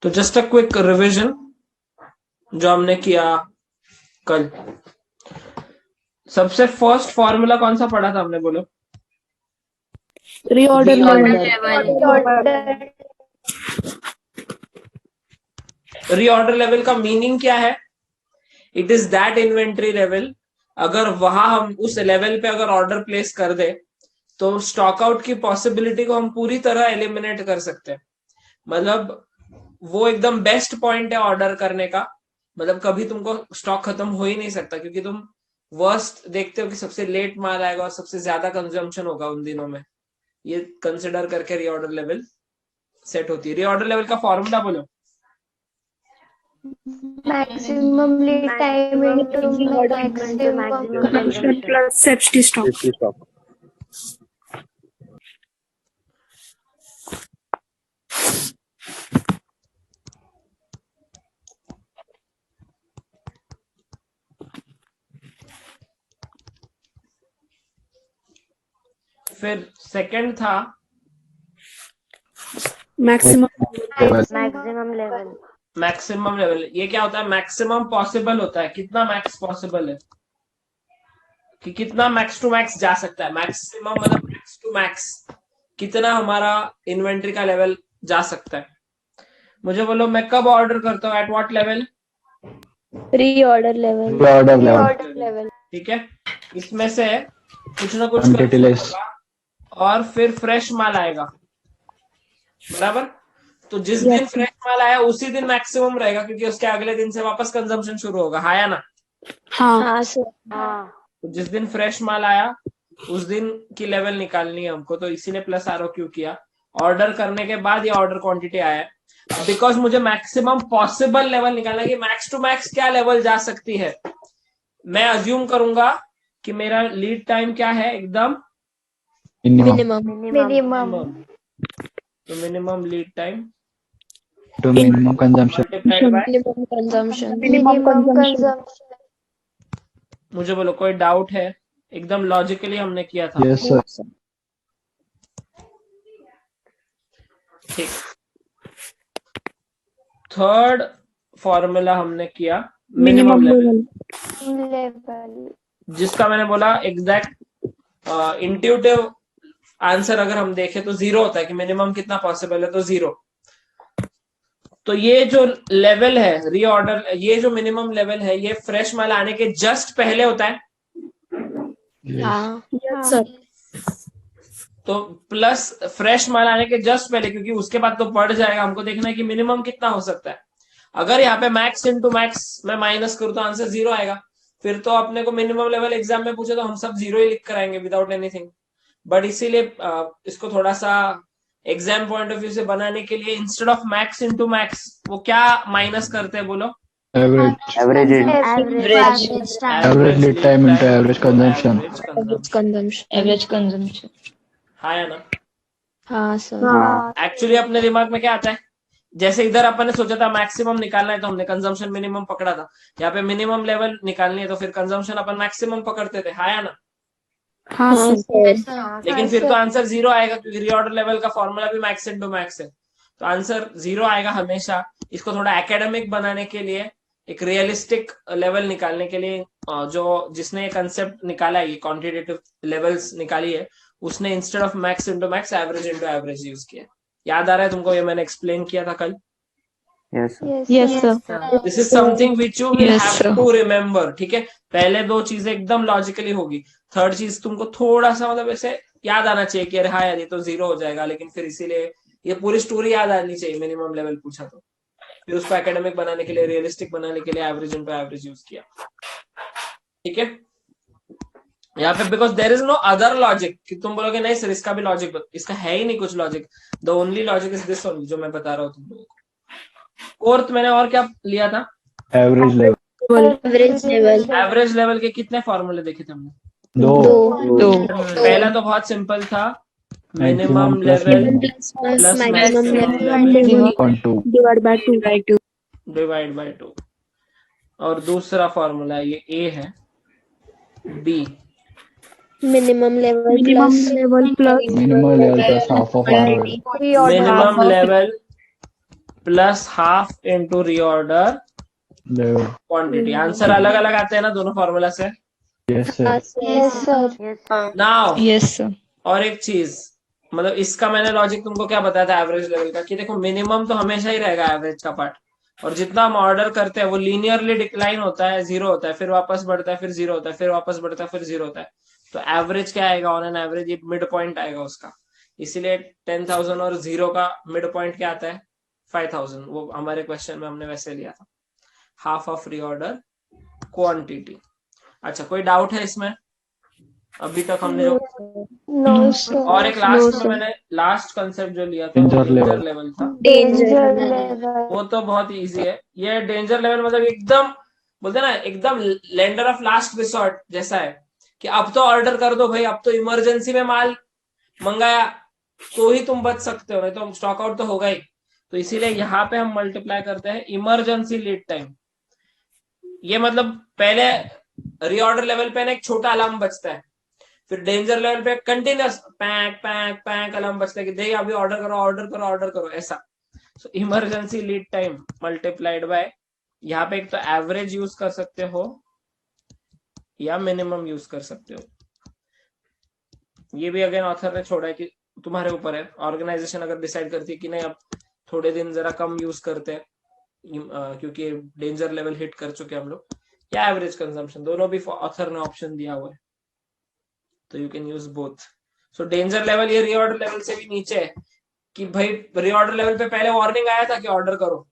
तो just a quick revision जो हमने किया कल। सबसे फर्स्ट फॉर्मूला कौन सा पढ़ा था हमने, बोलो? रीऑर्डर रीऑर्डर लेवल का मीनिंग क्या है? It is that inventory level, अगर वहां हम उस लेवल पे अगर ऑर्डर प्लेस कर दे तो स्टॉक आउट की पॉसिबिलिटी को हम पूरी तरह एलिमिनेट कर सकते हैं। मतलब वो एकदम बेस्ट पॉइंट है ऑर्डर करने का। मतलब कभी तुमको स्टॉक खत्म हो ही नहीं सकता, क्योंकि तुम वर्स्ट देखते हो कि सबसे लेट माल आएगा और सबसे ज्यादा कंजम्पशन होगा उन दिनों में। ये कंसिडर करके रीऑर्डर लेवल सेट होती है। रीऑर्डर लेवल का फॉर्मूला बोलो। Maximum lead time into maximum consumption plus safety stock. फिर सेकंड था मैक्सिमम लेवल। Maximum level. ये क्या होता है? मैक्सिमम पॉसिबल होता है, कितना मैक्स पॉसिबल है, कि कितना मैक्स टू मैक्स जा सकता है। मैक्सिमम मतलब मैक्स टू मैक्स, कितना हमारा इन्वेंट्री का लेवल जा सकता है। मुझे बोलो, मैं कब ऑर्डर करता हूँ? At what level? Reorder level. ठीक है, इसमें से कुछ ना कुछ होगा और फिर फ्रेश माल आएगा, बराबर? तो जिस दिन फ्रेश माल आया उसी दिन मैक्सिमम रहेगा, क्योंकि उसके अगले दिन से वापस कंजम्पशन शुरू होगा, हाँ या ना? हाँ सर। तो जिस दिन फ्रेश माल आया उस दिन की लेवल निकालनी है हमको, तो इसीलिए प्लस आर क्यू किया। ऑर्डर करने के बाद ये ऑर्डर क्वांटिटी आया, बिकॉज मुझे मैक्सिमम पॉसिबल लेवल निकालना है कि मैक्स टू मैक्स क्या लेवल जा सकती है। मैं अज्यूम करूंगा कि मेरा लीड टाइम क्या है, एकदम मिनिमम। तो minimum lead time to minimum consumption. Minimum consumption. मुझे बोलो, कोई डाउट है? एकदम लॉजिकली हमने किया था। Yes, sir. ठीक। थर्ड फॉर्मूला हमने किया मिनिमम लेवल, जिसका मैंने बोला एग्जैक्ट इंट्यूटिव आंसर अगर हम देखें तो 0 होता है, कि मिनिमम कितना पॉसिबल है, तो 0। तो ये जो लेवल है रीऑर्डर, ये जो मिनिमम लेवल है, ये फ्रेश माल आने के जस्ट पहले होता है। Yes sir. तो प्लस फ्रेश माल आने के जस्ट पहले, क्योंकि उसके बाद तो बढ़ जाएगा। हमको देखना है कि मिनिमम कितना हो सकता है। अगर यहाँ पे मैक्स इंटू मैक्स मैं माइनस करूँ तो आंसर 0 आएगा। फिर तो अपने को मिनिमम लेवल एग्जाम में पूछे तो हम सब 0 ही लिख कर आएंगे विदाउट एनीथिंग। बट इसीलिए इसको थोड़ा सा एग्जाम पॉइंट ऑफ व्यू से बनाने के लिए instead of max into max वो क्या माइनस करते हैं, बोलो? Average lead time into average consumption. Average consumption. हाँ या ना? हाँ सर। एक्चुअली अपने दिमाग में क्या आता है, जैसे इधर अपन ने सोचा था मैक्सिमम निकालना है तो हमने कंजम्पशन मिनिमम पकड़ा था। यहाँ पे मिनिमम लेवल निकालनी है तो फिर कंजम्पशन अपन मैक्सिमम पकड़ते थे, हाँ या ना? हाँ सर। लेकिन फिर तो आंसर 0 आएगा, क्योंकि रीऑर्डर लेवल का फॉर्मूला भी मैक्स इंटू मैक्स है। तो आंसर 0 आएगा हमेशा। इसको थोड़ा एकेडमिक बनाने के लिए, एक रियलिस्टिक लेवल निकालने के लिए, जो जिसने ये कंसेप्ट निकाला है, ये क्वांटिटेटिव लेवल्स निकाली है, उसने instead of max into max average into average use किया। याद आ रहा है तुमको? ये मैंने एक्सप्लेन किया था कल। Yes, sir. Yes sir. This is something which you will have to remember, ठीक है? पहले 2 चीजें एकदम लॉजिकली होगी, थर्ड चीज तुमको थोड़ा सा मतलब ऐसे याद आना चाहिए कि अरे हाँ यार ये तो 0 हो जाएगा, लेकिन फिर इसीलिए ये पूरी स्टोरी याद आनी चाहिए। मिनिमम लेवल पूछा तो फिर उसको एकेडमिक बनाने के लिए, रियलिस्टिक बनाने के लिए एवरेज इनटू एवरेज यूज किया, ठीक है? यहाँ पे because there is no other logic कि तुम बोलोगे नहीं सर इसका भी लॉजिक, इसका है ही नहीं कुछ logic. The only logic is this only जो मैं बता रहा हूँ तुम लोगों को। फोर्थ मैंने और क्या लिया था? Average level. एवरेज लेवल के कितने फॉर्मूले देखे थे हमने? 2. पहला तो बहुत सिंपल था, minimum level plus maximum On 2. Divide by 2। और दूसरा फॉर्मूला ये ए है, B minimum level Minimum level plus half of R. Minimum level plus half into reorder level. Quantity. Answer अलग अलग आते हैं ना दोनों फॉर्मूला से। Yes sir. Yes, sir. Now Yes, sir. और एक चीज, मतलब इसका मैंने लॉजिक तुमको क्या बताया था एवरेज लेवल का, कि देखो मिनिमम तो हमेशा ही रहेगा एवरेज का पार्ट, और जितना हम ऑर्डर करते हैं वो लीनियरली डिक्लाइन होता है, जीरो होता है, फिर वापस बढ़ता है, फिर जीरो होता है, फिर वापस बढ़ता है, फिर जीरो होता है। तो एवरेज क्या आएगा ऑन एन एवरेज, ये मिड पॉइंट आएगा उसका। इसीलिए 10,000 और जीरो का मिड पॉइंट क्या आता है 5,000। वो हमारे क्वेश्चन में हमने वैसे लिया था, हाफ ऑफ रीऑर्डर क्वांटिटी। अच्छा, कोई डाउट है इसमें अभी तक हमने जो No, sir. और एक लास्ट में मैंने लास्ट कंसेप्ट जो लिया था वो Danger डेंजर level. लेवल था। Danger level. वो तो बहुत इजी है। ये डेंजर लेवल मतलब एकदम बोलते हैं ना, एकदम लेंडर ऑफ लास्ट रिसोर्ट जैसा है, कि अब तो ऑर्डर कर दो भाई, अब तो इमरजेंसी में माल मंगाया तो ही तुम बच सकते हो, नहीं तो स्टॉक आउट तो होगा ही। तो इसीलिए यहाँ पे हम मल्टीप्लाई करते हैं इमरजेंसी लीड टाइम। ये मतलब पहले रीऑर्डर लेवल पे ना एक छोटा अलार्म बजता है, फिर डेंजर लेवल पे continuous pack pack pack alarm बजता है कि देखिए अभी ऑर्डर करो ऑर्डर करो ऑर्डर करो, ऐसा। So emergency lead time multiplied by, यहाँ पे एक तो एवरेज यूज कर सकते हो या मिनिमम यूज कर सकते हो। ये भी अगेन ऑथर ने छोड़ा है कि तुम्हारे ऊपर है। ऑर्गेनाइजेशन अगर डिसाइड करती है कि नहीं अब थोड़े दिन जरा कम यूज करते हैं क्योंकि डेंजर लेवल हिट कर चुके हम लोग, या एवरेज कंजम्पशन, दोनों भी ऑथर ने ऑप्शन दिया हुआ है, तो you can use both. So danger level ये रीऑर्डर लेवल से भी नीचे है कि भाई रीऑर्डर लेवल पे पहले वार्निंग आया था कि ऑर्डर करो,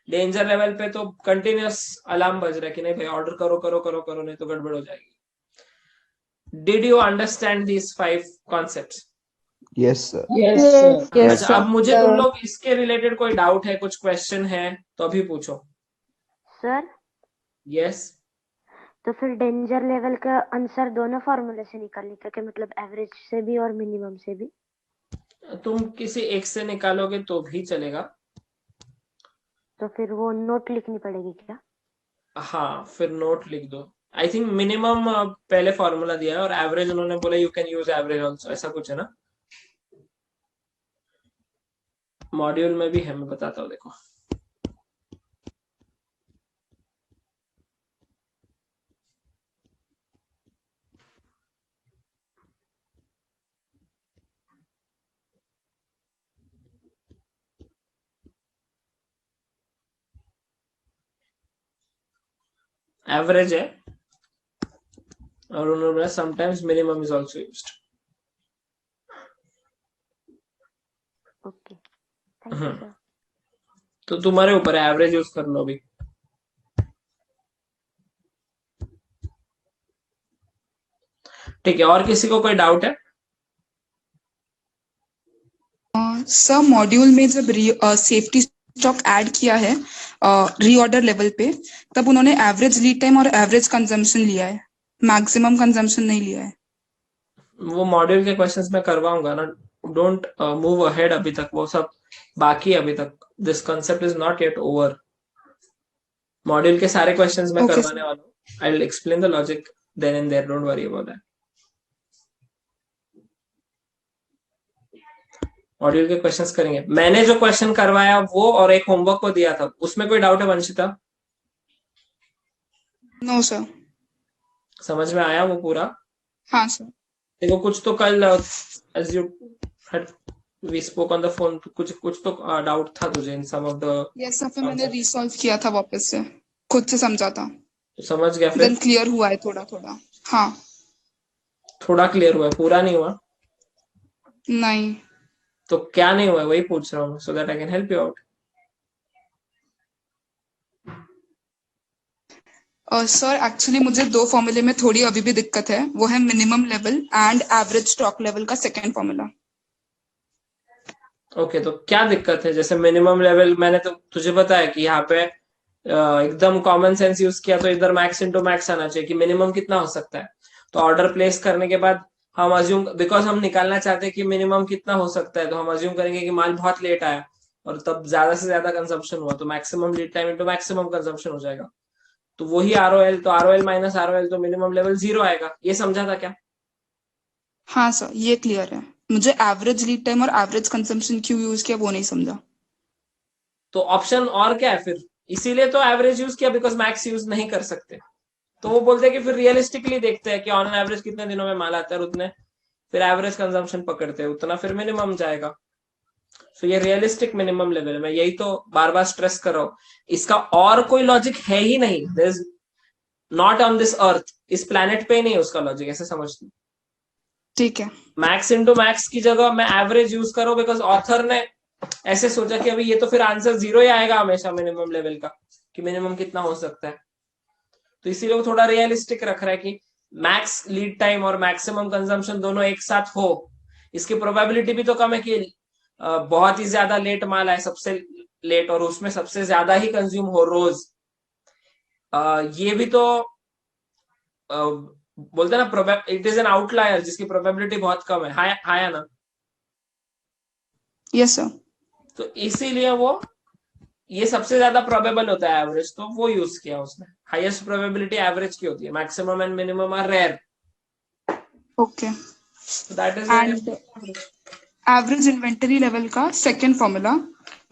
डेंजर लेवल पे तो कंटिन्यूस अलार्म बज रहा है कि नहीं भाई ऑर्डर करो करो करो करो, नहीं तो गड़बड़ हो जाएगी। Did you understand these 5 concepts? Yes sir. Yes, अच्छा, अब मुझे तुम लोग इसके रिलेटेड कोई डाउट है, कुछ क्वेश्चन है तो अभी पूछो। सर यस तो फिर डेंजर लेवल का आंसर दोनों फार्मूले से निकालने का, क्या मतलब एवरेज से भी और मिनिमम से भी? तुम किसी एक से निकालोगे तो भी चलेगा। तो फिर वो नोट लिखनी पड़ेगी क्या? हाँ, फिर नोट लिख दो। आई थिंक मिनिमम पहले फॉर्मूला दिया है और एवरेज उन्होंने बोला you can use average also, ऐसा कुछ है ना। मॉड्यूल में भी है, मैं बताता हूँ देखो। एवरेज है और उन्होंने बोला sometimes minimum is also used. Okay, thank you sir. तो तुम्हारे ऊपर है, एवरेज यूज कर लो अभी। ठीक है, और किसी को कोई डाउट है? सर मॉड्यूल में जब सेफ्टी स्टॉक ऐड किया है रीऑर्डर लेवल पे, तब उन्होंने एवरेज लीड टाइम और एवरेज कंजम्पशन लिया है, मैक्सिमम कंजम्पशन नहीं लिया है। वो मॉड्यूल के क्वेश्चंस में करवाऊंगा ना, डोंट मूव अहेड, अभी तक वो सब बाकी है अभी तक। This concept is not yet over. Module के सारे क्वेश्चंस में Okay, करवाने वाला हूँ। I will explain the logic then and there, don't worry about that. Module के क्वेश्चंस करेंगे। मैंने जो क्वेश्चन करवाया वो और एक होमवर्क को दिया था, उसमें कोई डाउट है वंशिता? No sir. समझ में आया वो पूरा? हाँ सर। देखो कुछ तो कल as you had we spoke on the phone, कुछ तो डाउट था तुझे इन सम ऑफ द। यस सर, फिर मैंने रिसॉल्व किया था वापस से, खुद से समझा था, समझ गया? देन फिर क्लियर हुआ है थोड़ा थोड़ा। हाँ। थोड़ा क्लियर हुआ है, पूरा नहीं हुआ? नहीं। तो क्या नहीं हुआ है वही पूछ रहा हूँ, so that I can help you out. Sir actually मुझे 2 फॉर्मूले में थोड़ी अभी भी दिक्कत है, वो है minimum level and average stock level का सेकंड फॉर्मूला। ओके, तो क्या दिक्कत है? जैसे मिनिमम लेवल मैंने तो तुझे बताया कि यहाँ पे एकदम कॉमन सेंस यूज किया, तो इधर मैक्स इंटू मैक्स आना चाहिए कि मिनिमम कितना हो सकता है। तो ऑर्डर प्लेस करने के बाद हम अज्यूम, बिकॉज हम निकालना चाहते हैं कि मिनिमम कितना हो सकता है, तो हम अज्यूम करेंगे कि माल बहुत लेट आया और तब ज्यादा से ज्यादा कंजम्पशन हुआ, तो maximum lead time into maximum consumption हो जाएगा। तो वही आरओएल, तो आरओएल माइनस आरओएल, तो मिनिमम लेवल 0 आएगा। ये समझा था क्या? हाँ सर, ये क्लियर है। मुझे एवरेज लीड टाइम और एवरेज कंजम्पशन क्यों यूज किया वो नहीं समझा। तो ऑप्शन और क्या है फिर, इसीलिए तो एवरेज यूज किया, बिकॉज मैक्स यूज नहीं कर सकते। तो वो बोलते हैं कि फिर रियलिस्टिकली देखते हैं कि ऑन एन एवरेज कितने दिनों में माल आता है, और उतने फिर एवरेज कंजम्पशन पकड़ते हैं, उतना फिर मिनिमम जाएगा। तो ये रियलिस्टिक मिनिमम लेवल है, मैं यही तो बार बार स्ट्रेस कर रहा हूँ। इसका और कोई लॉजिक है ही नहीं, there is not on this earth, इस प्लेनेट पे ही नहीं है उसका लॉजिक, ऐसे समझते। ठीक है। मैक्स इंटू मैक्स की जगह मैं एवरेज यूज करो, बिकॉज ऑथर ने ऐसे सोचा कि अभी ये तो फिर आंसर 0 ही आएगा हमेशा मिनिमम लेवल का, कि मिनिमम कितना हो सकता है। तो इसीलिए वो थोड़ा रियलिस्टिक रख रहा है कि मैक्स लीड टाइम और मैक्सिमम कंजम्पशन दोनों एक साथ हो। इसकी प्रोबेबिलिटी भी तो कम है कि बहुत ही ज्यादा लेट माल आए, सबसे लेट, और उसमें सबसे ज्यादा ही कंज्यूम हो रोज। ये भी तो बोलते हैं ना, इट इज एन आउटलायर जिसकी प्रोबेबिलिटी बहुत कम है, हाया ना। Yes sir. तो इसीलिए वो ये सबसे ज्यादा प्रोबेबल होता है एवरेज, तो वो यूज किया उसने। हाईएस्ट प्रोबेबिलिटी एवरेज की होती है, maximum and minimum are rare. Okay. That is and average inventory level का सेकंड फॉर्मूला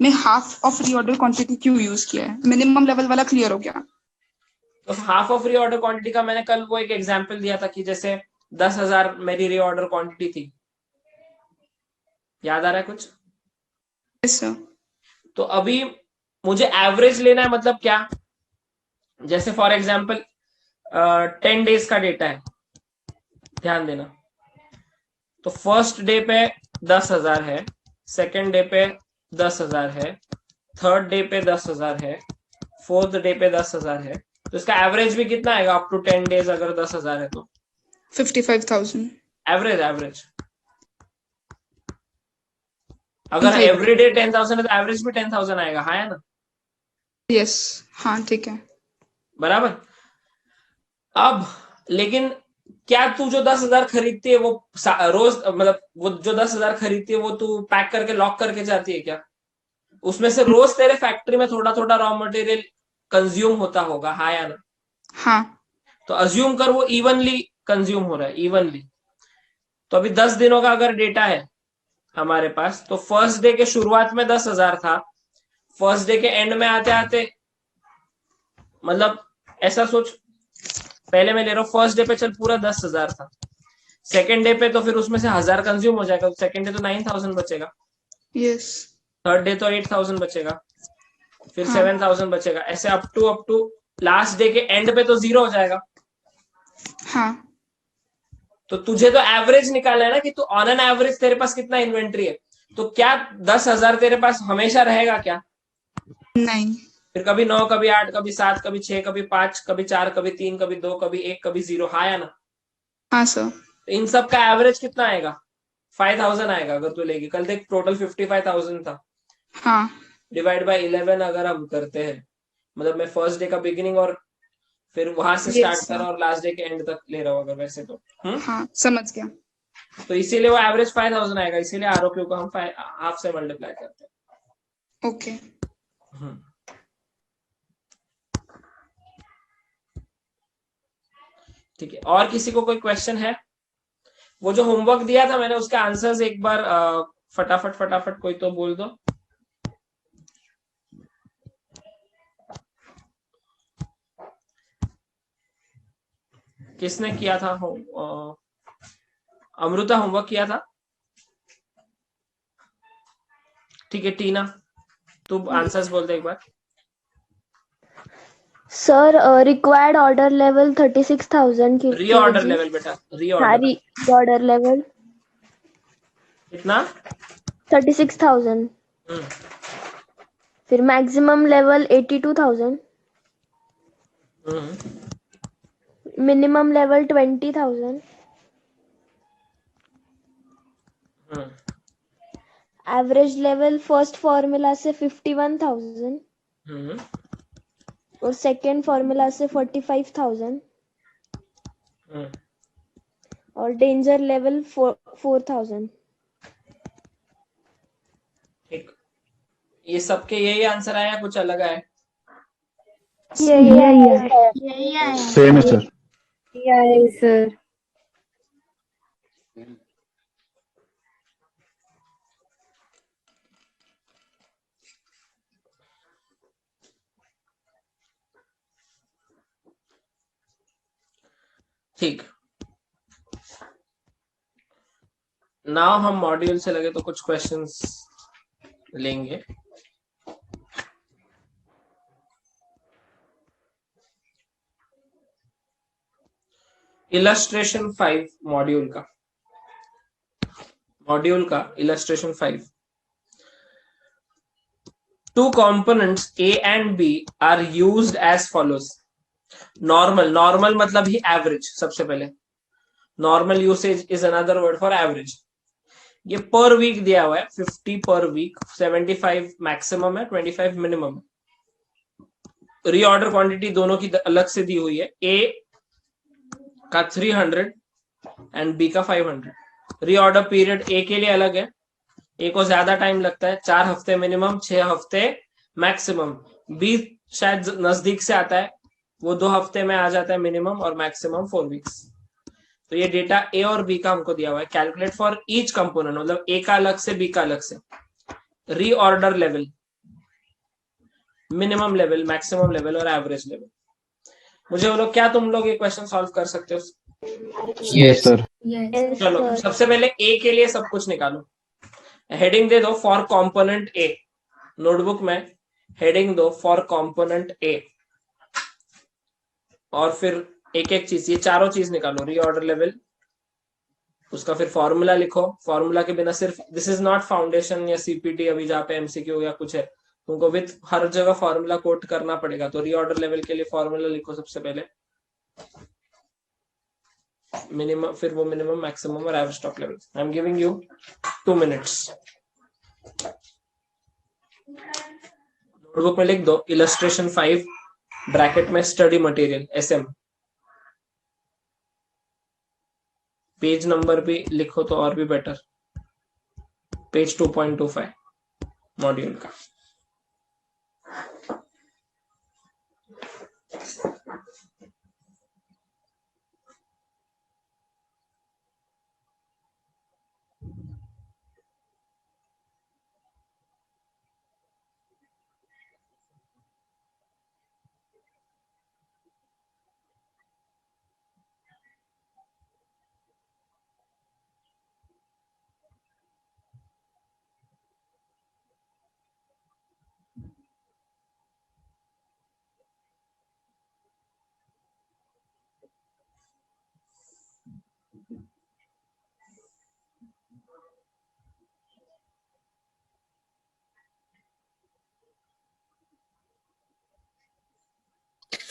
में हाफ ऑफ रीऑर्डर क्वांटिटी क्यों यूज किया है? मिनिमम लेवल वाला क्लियर हो गया। तो हाफ ऑफ रीऑर्डर क्वांटिटी का मैंने कल वो एक एग्जांपल दिया था कि जैसे 10,000 मेरी रीऑर्डर क्वांटिटी थी, याद आ रहा है कुछ? Yes sir. तो अभी मुझे एवरेज लेना है, मतलब क्या, जैसे फॉर एग्जांपल 10 डेज का डेटा है, ध्यान देना। तो फर्स्ट डे पे 10,000 है, सेकेंड डे पे 10,000 है, थर्ड डे पे 10,000 है, फोर्थ डे पे 10,000 है। तो इसका एवरेज भी कितना आएगा अप टू 10 डेज, अगर 10,000 है तो 55,000। एवरेज अगर एवरी डे 10,000 है तो एवरेज भी 10,000 आएगा, हाँ है ना? यस। हाँ ठीक है। बराबर। अब लेकिन क्या तू जो 10,000 खरीदती है वो रोज, मतलब वो जो 10,000 खरीदती है वो तू पैक करके लॉक करके जाती है क्या? उसमें से रोज तेरे फैक्ट्री में थोड़ा थोड़ा रॉ मटेरियल कंज्यूम होता होगा, हाँ या ना? हाँ। तो अज्यूम कर वो इवनली कंज्यूम हो रहा है, इवनली। तो अभी 10 दिनों का अगर डेटा है हमारे पास, तो फर्स्ट डे के शुरुआत में 10,000 था, फर्स्ट डे के एंड में आते आते, मतलब ऐसा सोच, पहले मैं ले रहा हूँ फर्स्ट डे पे चल पूरा 10,000 था, सेकेंड डे पे तो फिर उसमें से 1,000 कंज्यूम हो जाएगा, सेकेंड डे तो 9,000 बचेगा, यस। थर्ड डे तो 8,000 बचेगा, फिर हाँ 7,000 बचेगा, ऐसे अप टू लास्ट डे के एंड पे तो 0 हो जाएगा। हाँ। तो तुझे तो एवरेज निकालना है ना, कि तू ऑन एन एवरेज तेरे पास कितना इन्वेंट्री है। तो क्या 10,000 तेरे पास हमेशा रहेगा क्या? नहीं। फिर कभी 9, कभी 8, कभी 7, कभी 6, कभी 5, कभी 4, कभी 3, कभी 2, कभी 1, कभी 0, हाँ या ना? हाँ सर। तो इन सब का एवरेज कितना आएगा? 5,000 आएगा अगर तू लेगी। कल देख टोटल 55,000 था, हाँ। डिवाइड बाय 11 अगर हम करते हैं, मतलब मैं फर्स्ट डे का बिगिनिंग और फिर वहां से यस स्टार्ट कर सर। रहा हूँ और लास्ट डे के एंड तक ले रहा हूँ अगर वैसे तो। हाँ समझ गया। तो इसीलिए वो एवरेज 5,000 आएगा, इसीलिए आरओक्यू को हम हाफ से मल्टीप्लाई करते हैं। ओके। ठीक है, और किसी को कोई क्वेश्चन है? वो जो होमवर्क दिया था मैंने, उसके आंसर्स एक बार फटाफट फटाफट कोई तो बोल दो। किसने किया था? अमृता होमवर्क किया था? ठीक है, टीना तू आंसर्स बोल दे एक बार। Sir required order level 36,000 reorder kg। Level बेटा, हाँ रीऑर्डर ऑर्डर लेवल कितना? 36,000। फिर maximum level 82,000। Minimum level 20,000। Average level first formula से 51,000 और सेकेंड फॉर्मूला से 45,000 और डेंजर लेवल 4,000। ठीक, ये सबके यही आंसर आया, कुछ अलग आया? यही है सेम है सर। सर। ठीक, नाउ हम मॉड्यूल से लगे तो कुछ क्वेश्चंस लेंगे। इलस्ट्रेशन 5 मॉड्यूल का illustration 5। Two components A and B are used as follows. Normal मतलब ही एवरेज। सबसे पहले normal usage is another word for average. ये पर वीक दिया हुआ है, 50 पर वीक, 75 मैक्सिमम है, 25 मिनिमम। रीऑर्डर क्वांटिटी दोनों की अलग से दी हुई है, ए का 300 एंड बी का 500। रीऑर्डर पीरियड ए के लिए अलग है, ए को ज्यादा टाइम लगता है, 4 हफ्ते मिनिमम, 6 हफ्ते मैक्सिमम। बी शायद नजदीक से आता है, वो 2 हफ्ते में आ जाता है मिनिमम, और मैक्सिमम 4 वीक्स। तो ये डेटा ए और बी का हमको दिया हुआ है। कैलकुलेट फॉर ईच कंपोनेंट, मतलब ए का अलग से, बी का अलग से। Reorder level, minimum level, maximum level और एवरेज लेवल। मुझे बोलो, क्या तुम लोग ये क्वेश्चन सॉल्व कर सकते हो? Yes sir. चलो सबसे पहले ए के लिए सब कुछ निकालो। हेडिंग दे दो फॉर कंपोनेंट ए, नोटबुक में हेडिंग दो फॉर कंपोनेंट ए, और फिर एक एक चीज, ये चारों चीज निकालो। रीऑर्डर लेवल, उसका फिर फॉर्मूला लिखो। फॉर्मूला के बिना सिर्फ, दिस इज नॉट फाउंडेशन या सीपीटी अभी जहाँ पे एमसीक्यू या कुछ है, तुमको विथ हर जगह फॉर्मूला कोट करना पड़ेगा। तो रीऑर्डर लेवल के लिए फॉर्मूला लिखो सबसे पहले, मिनिमम, फिर वो मिनिमम, मैक्सिमम और average stock level. I am giving you 2 minutes. Notebook में लिख दो इलस्ट्रेशन 5 ब्रैकेट में study material SM। Page number भी लिखो तो और भी बेटर, पेज 2.25 मॉड्यूल का।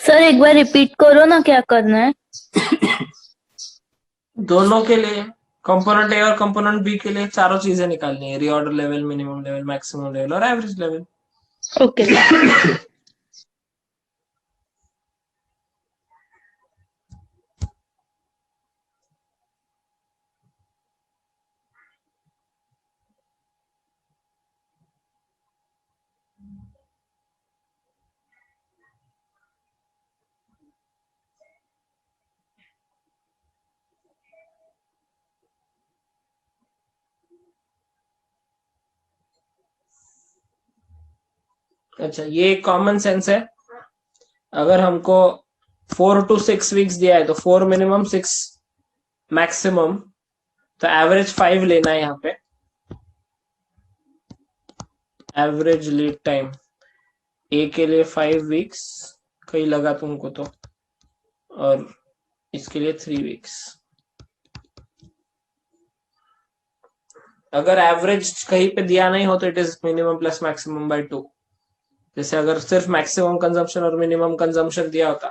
सर एक बार रिपीट करो ना, क्या करना है? दोनों के लिए, कंपोनेंट ए और कंपोनेंट बी के लिए चारों चीजें निकालनी है। Reorder level, minimum level, maximum level और एवरेज लेवल। ओके। अच्छा, ये कॉमन सेंस है। अगर हमको 4 to 6 वीक्स दिया है तो 4 मिनिमम, 6 मैक्सिमम, तो एवरेज 5 लेना है यहाँ पे। एवरेज लीड टाइम ए के लिए 5 वीक्स कहीं लगा तुमको तो, और इसके लिए 3 वीक्स। अगर एवरेज कहीं पे दिया नहीं हो तो it is minimum plus maximum bye 2। जैसे अगर सिर्फ मैक्सिमम कंजम्पशन और मिनिमम कंजम्पशन दिया होता,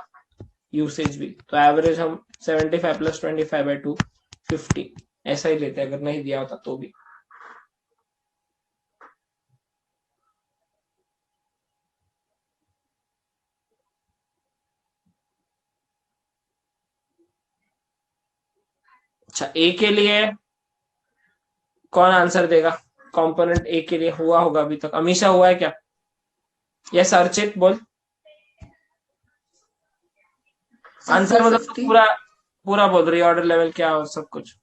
यूसेज भी, तो एवरेज हम 75 प्लस 25 बाय 2, 50 ऐसा ही लेते। अगर नहीं दिया होता तो भी। अच्छा, ए के लिए कौन आंसर देगा? कंपोनेंट ए के लिए हुआ होगा अभी तक? अमीशा हुआ है क्या? यस अर्चित बोल। आंसर मतलब पूरा बोल, रीऑर्डर लेवल क्या और सब कुछ।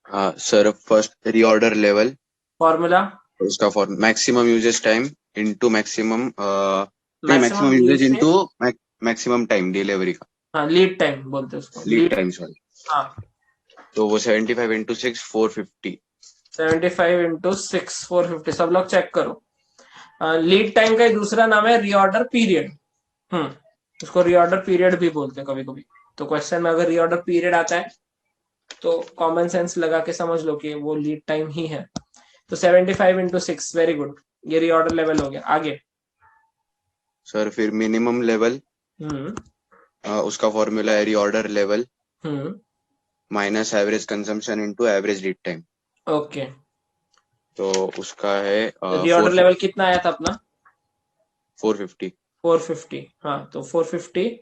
हाँ sir, first reorder level, formula उसका form maximum usage time into maximum usage into maximum time delivery का। हाँ, लीड टाइम बोलते हैं उसको। Lead time, sorry. हाँ, तो वो 75 इंटू 6 450। 75 इंटू 6 450। सब लोग चेक करो। लीड टाइम का दूसरा नाम है रीऑर्डर पीरियड। उसको रीऑर्डर पीरियड भी बोलते हैं कभी कभी। तो क्वेश्चन में अगर रीऑर्डर पीरियड आता है तो कॉमन सेंस लगा के समझ लो कि वो लीड टाइम ही है। तो 75 इंटू 6, वेरी गुड, ये रीऑर्डर लेवल हो गया। आगे सर फिर मिनिमम लेवल, उसका फॉर्मूला है reorder level minus average consumption into average lead time. Okay, तो उसका है रीऑर्डर लेवल कितना आया था अपना? 450 450। हाँ, तो 450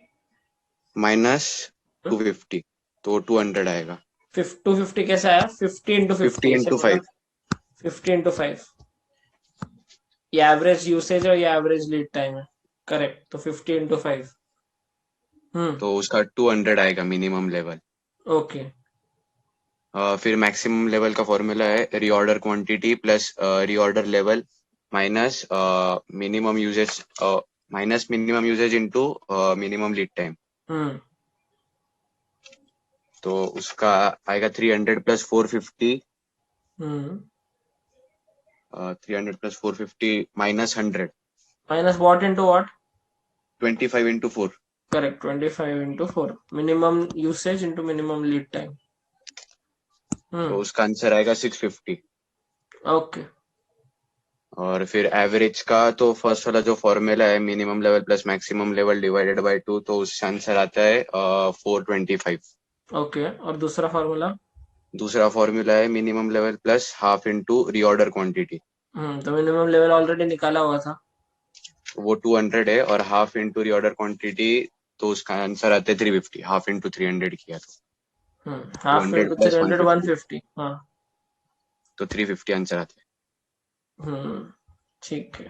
माइनस 250, तो 200 आएगा। 250 कैसे आया? 50 इंटू 50 50 ऐसे इंटू बोला। 5। 50 इंटू 5, ये एवरेज यूसेज और ये एवरेज लीड टाइम है। करेक्ट, तो 50 इंटू 5। तो उसका 200 आएगा मिनिमम लेवल। ओके, फिर मैक्सिमम लेवल का फॉर्मूला है reorder quantity plus reorder level minus minimum usage into minimum lead time. तो उसका आएगा 300 plus 450। 300 plus 450 minus 100। Minus what into what? 25 into 4। Correct, 25 into 4, minimum usage into minimum lead time. तो उसका answer आएगा 650। Okay, और फिर average का तो फर्स्ट वाला जो फॉर्मूला है minimum level plus maximum level divided by 2, तो उसका आंसर आता है 425। ओके, और दूसरा फॉर्मूला? दूसरा फॉर्मूला है minimum level plus half into reorder quantity. तो मिनिमम लेवल ऑलरेडी निकाला हुआ था। वो 200 है और हाफ इंटू रीऑर्डर क्वांटिटी, तो उसका आंसर आता है 350। हाफ इंटू 300 किया तो हाफ 200 इंटू प्लस 300 150, 150। हाँ, तो 350 आंसर आता है। ठीक है।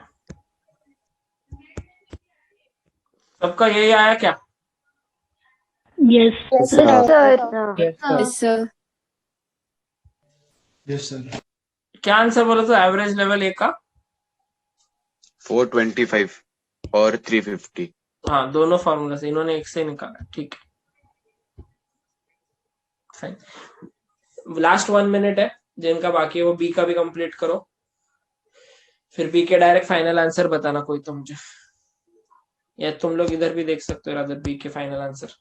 सबका यही आया क्या? Yes Yes, sir. sir. Yes, sir. Yes sir. क्या आंसर बोला तो एवरेज लेवल ए का? 425 और 350। हाँ, दोनों फॉर्मूला से इन्होंने एक से निकाला। ठीक है, फाइन। लास्ट 1 मिनट है, जिनका बाकी है वो बी का भी कंप्लीट करो, फिर बी के डायरेक्ट फाइनल आंसर बताना कोई तो मुझे, या तुम लोग इधर भी देख सकते हो रादर बी के फाइनल आंसर।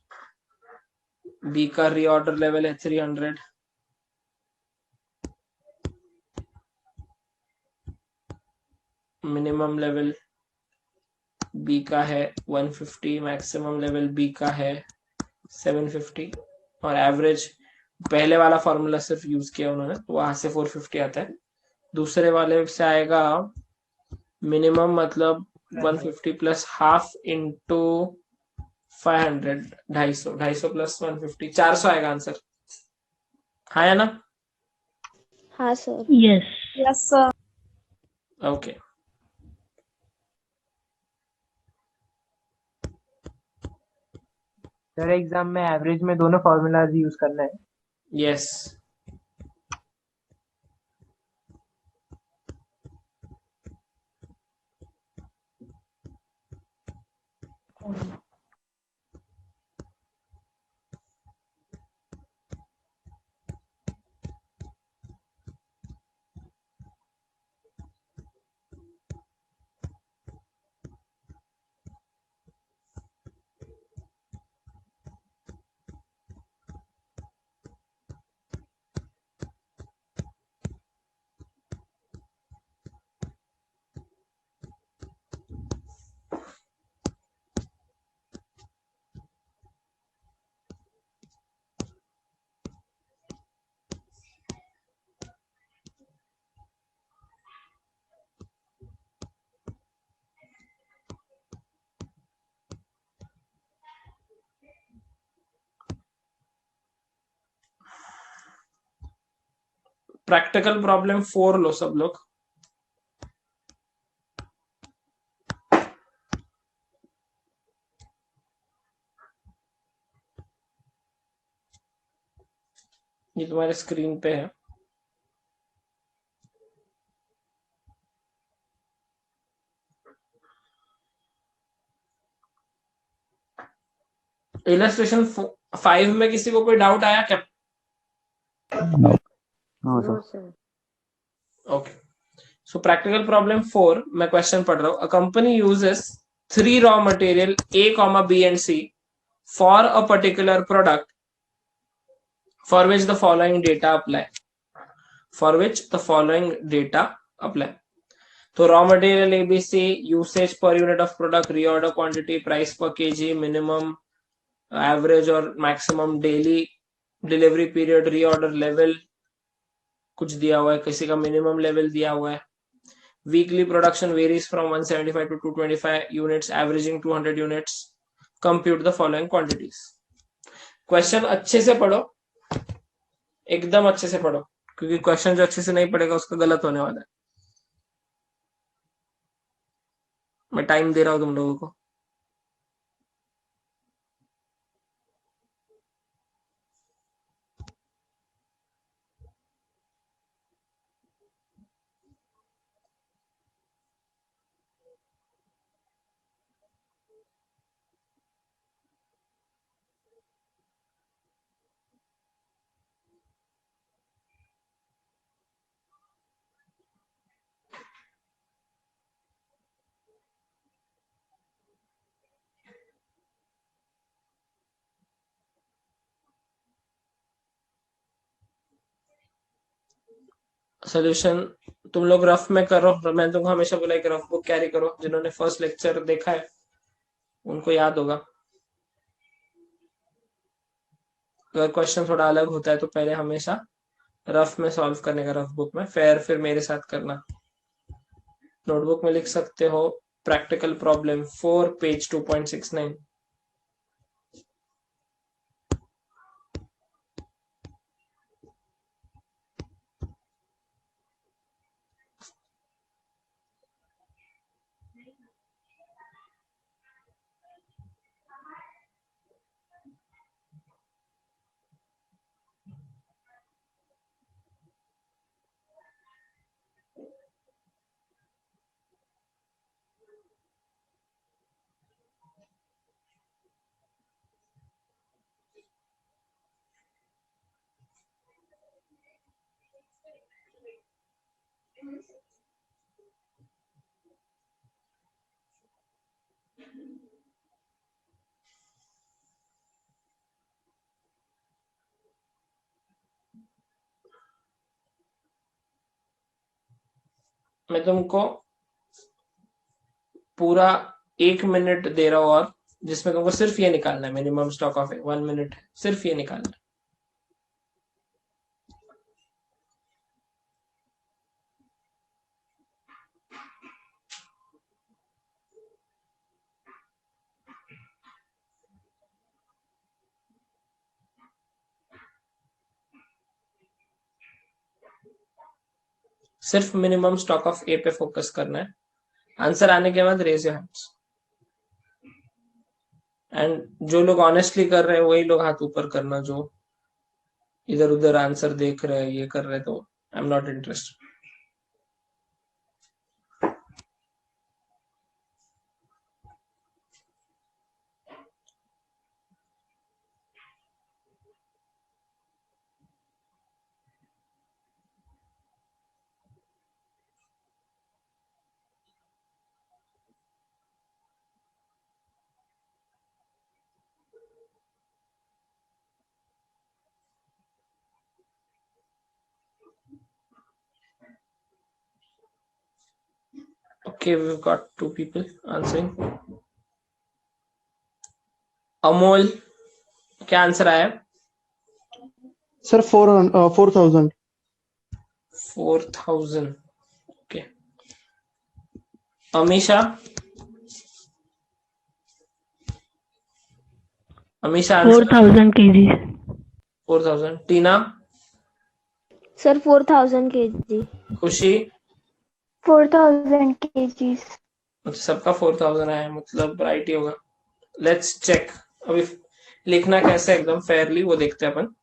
बी का रीऑर्डर लेवल है 300, मिनिमम लेवल बी का है 150, मैक्सिमम लेवल बी का है 750, और एवरेज पहले वाला फॉर्मूला सिर्फ यूज किया उन्होंने, तो वहां से 450 आता है। दूसरे वाले से आएगा मिनिमम मतलब 150 प्लस हाफ इंटू 500, 250, 250 प्लस 150, 400 आएगा आंसर। हाँ या ना? हाँ sir. Yes yes sir. Okay, sir exam में एवरेज में दोनों फॉर्मूलाज यूज करना है। यस। प्रैक्टिकल प्रॉब्लम 4 लो सब लोग। ये तुम्हारे स्क्रीन पे है। इलस्ट्रेशन 5 में किसी को कोई डाउट आया क्या? No. No sir. Okay, so practical problem 4 मैं क्वेश्चन पढ़ रहा हूँ. A company uses 3 raw material A, B and C for a particular product for which the following data apply. For which the following data apply. तो raw material ABC, usage per unit of product, reorder quantity, price पर KG, minimum, average और maximum daily delivery period, reorder level कुछ दिया हुआ है, किसी का minimum level दिया हुआ है. Weekly production varies from 175 to 225 units, averaging 200 units. Compute the following quantities. Question अच्छे से पढ़ो, एकदम अच्छे से पढ़ो, क्योंकि क्वेश्चन जो अच्छे से नहीं पढ़ेगा उसका गलत होने वाला है. मैं टाइम दे रहा हूं तुम लोगों को. सोल्यूशन तुम लोग रफ में करो. मैंने तुमको हमेशा बोला कि रफ बुक कैरी करो. जिन्होंने फर्स्ट लेक्चर देखा है उनको याद होगा. अगर क्वेश्चन थोड़ा अलग होता है तो पहले हमेशा रफ में सॉल्व करने का, रफ बुक में. फिर मेरे साथ करना. नोटबुक में लिख सकते हो प्रैक्टिकल प्रॉब्लम 4 पेज 2.69. मैं तुमको पूरा 1 मिनट दे रहा हूं और जिसमें तुमको सिर्फ ये निकालना है. मिनिमम स्टॉक ऑफ 1 मिनट, सिर्फ ये निकालना है. सिर्फ मिनिमम स्टॉक ऑफ ए पे फोकस करना है. आंसर आने के बाद रेज योर हैंड्स. एंड जो लोग ऑनेस्टली कर रहे हैं वही लोग हाथ ऊपर करना. जो इधर उधर आंसर देख रहे हैं, ये कर रहे हैं, तो I am not interested. Okay, we've got 2 people answering. Amol, क्या आंसर आया? Sir 4,000. 4,000. Okay. Amisha, answer 4,000 kg. 4,000. Tina, sir 4,000 kg. खुशी, 4,000 kg. सबका 4,000 आया, मतलब राइट ही होगा. Let's check. अभी लिखना कैसे एकदम फेयरली वो देखते हैं अपन.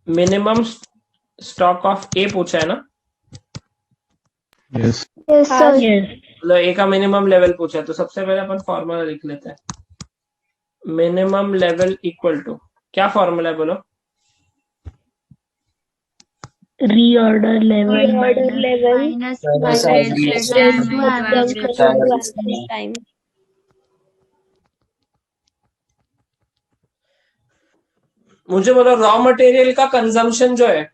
मिनिमम स्टॉक ऑफ ए पूछा है ना, Yes. यस सर मतलब ए का मिनिमम लेवल पूछा है, तो सबसे पहले अपन फॉर्मूला लिख लेते हैं। मिनिमम लेवल इक्वल टू, क्या फॉर्मूला है बोलो? Reorder level minus time. मुझे बोलो रॉ मटेरियल का कंजम्पशन जो है,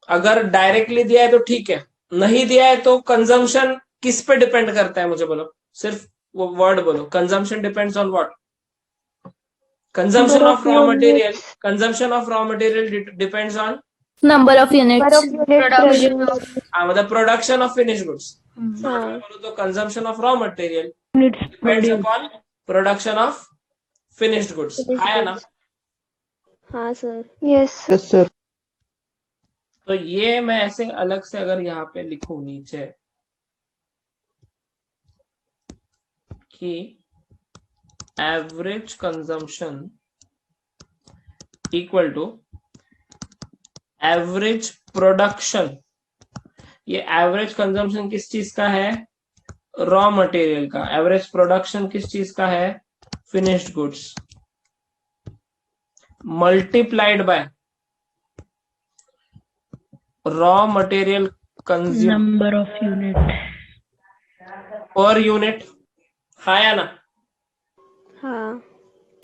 अगर डायरेक्टली दिया है तो ठीक है, नहीं दिया है तो कंजम्पशन किस पे डिपेंड करता है? मुझे बोलो, सिर्फ वो वर्ड बोलो, consumption depends on what? Consumption of raw material, consumption of raw material depends on number of units मतलब प्रोडक्शन ऑफ फिनिश गुड्स। बोलो तो consumption of raw material depends upon production of finished goods, है ना? हाँ sir yes Yes, sir. तो ये मैं ऐसे अलग से अगर यहाँ पे लिखूं नीचे कि average consumption equal to average production, ये एवरेज कंजम्पशन किस चीज का है? रॉ मटेरियल का। एवरेज प्रोडक्शन किस चीज का है? Finished goods, multiplied by raw material consume number of unit per unit, हाँ या ना? हाँ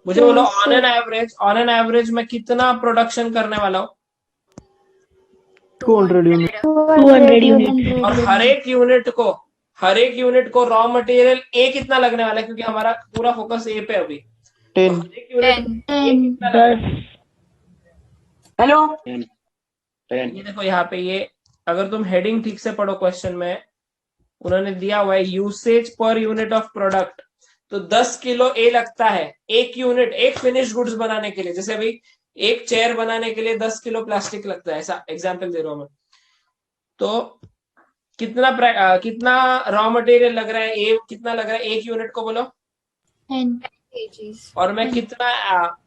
मुझे बोलो ऑन एन एवरेज मैं कितना प्रोडक्शन करने वाला हूँ? 200 units. 200 यूनिट और हर एक यूनिट को रॉ मटेरियल ए कितना लगने वाला है? क्योंकि हमारा पूरा फोकस ए पे अभी। 10. हर एक यूनिट ए कितना लगेगा? हेलो ये देखो यहाँ पे, ये अगर तुम हेडिंग ठीक से पढ़ो क्वेश्चन में, उन्होंने दिया हुआ है usage per unit of product, तो 10 किलो ए लगता है एक यूनिट, एक फिनिश गुड्स बनाने के लिए। जैसे भाई एक चेयर बनाने के लिए 10 किलो प्लास्टिक लगता है, ऐसा एग्जाम्पल दे रहा हूं मैं। तो कितना रॉ मटेरियल लग रहा है, ए कितना लग रहा है एक यूनिट को? बोलो 10 kgs। और मैं कितना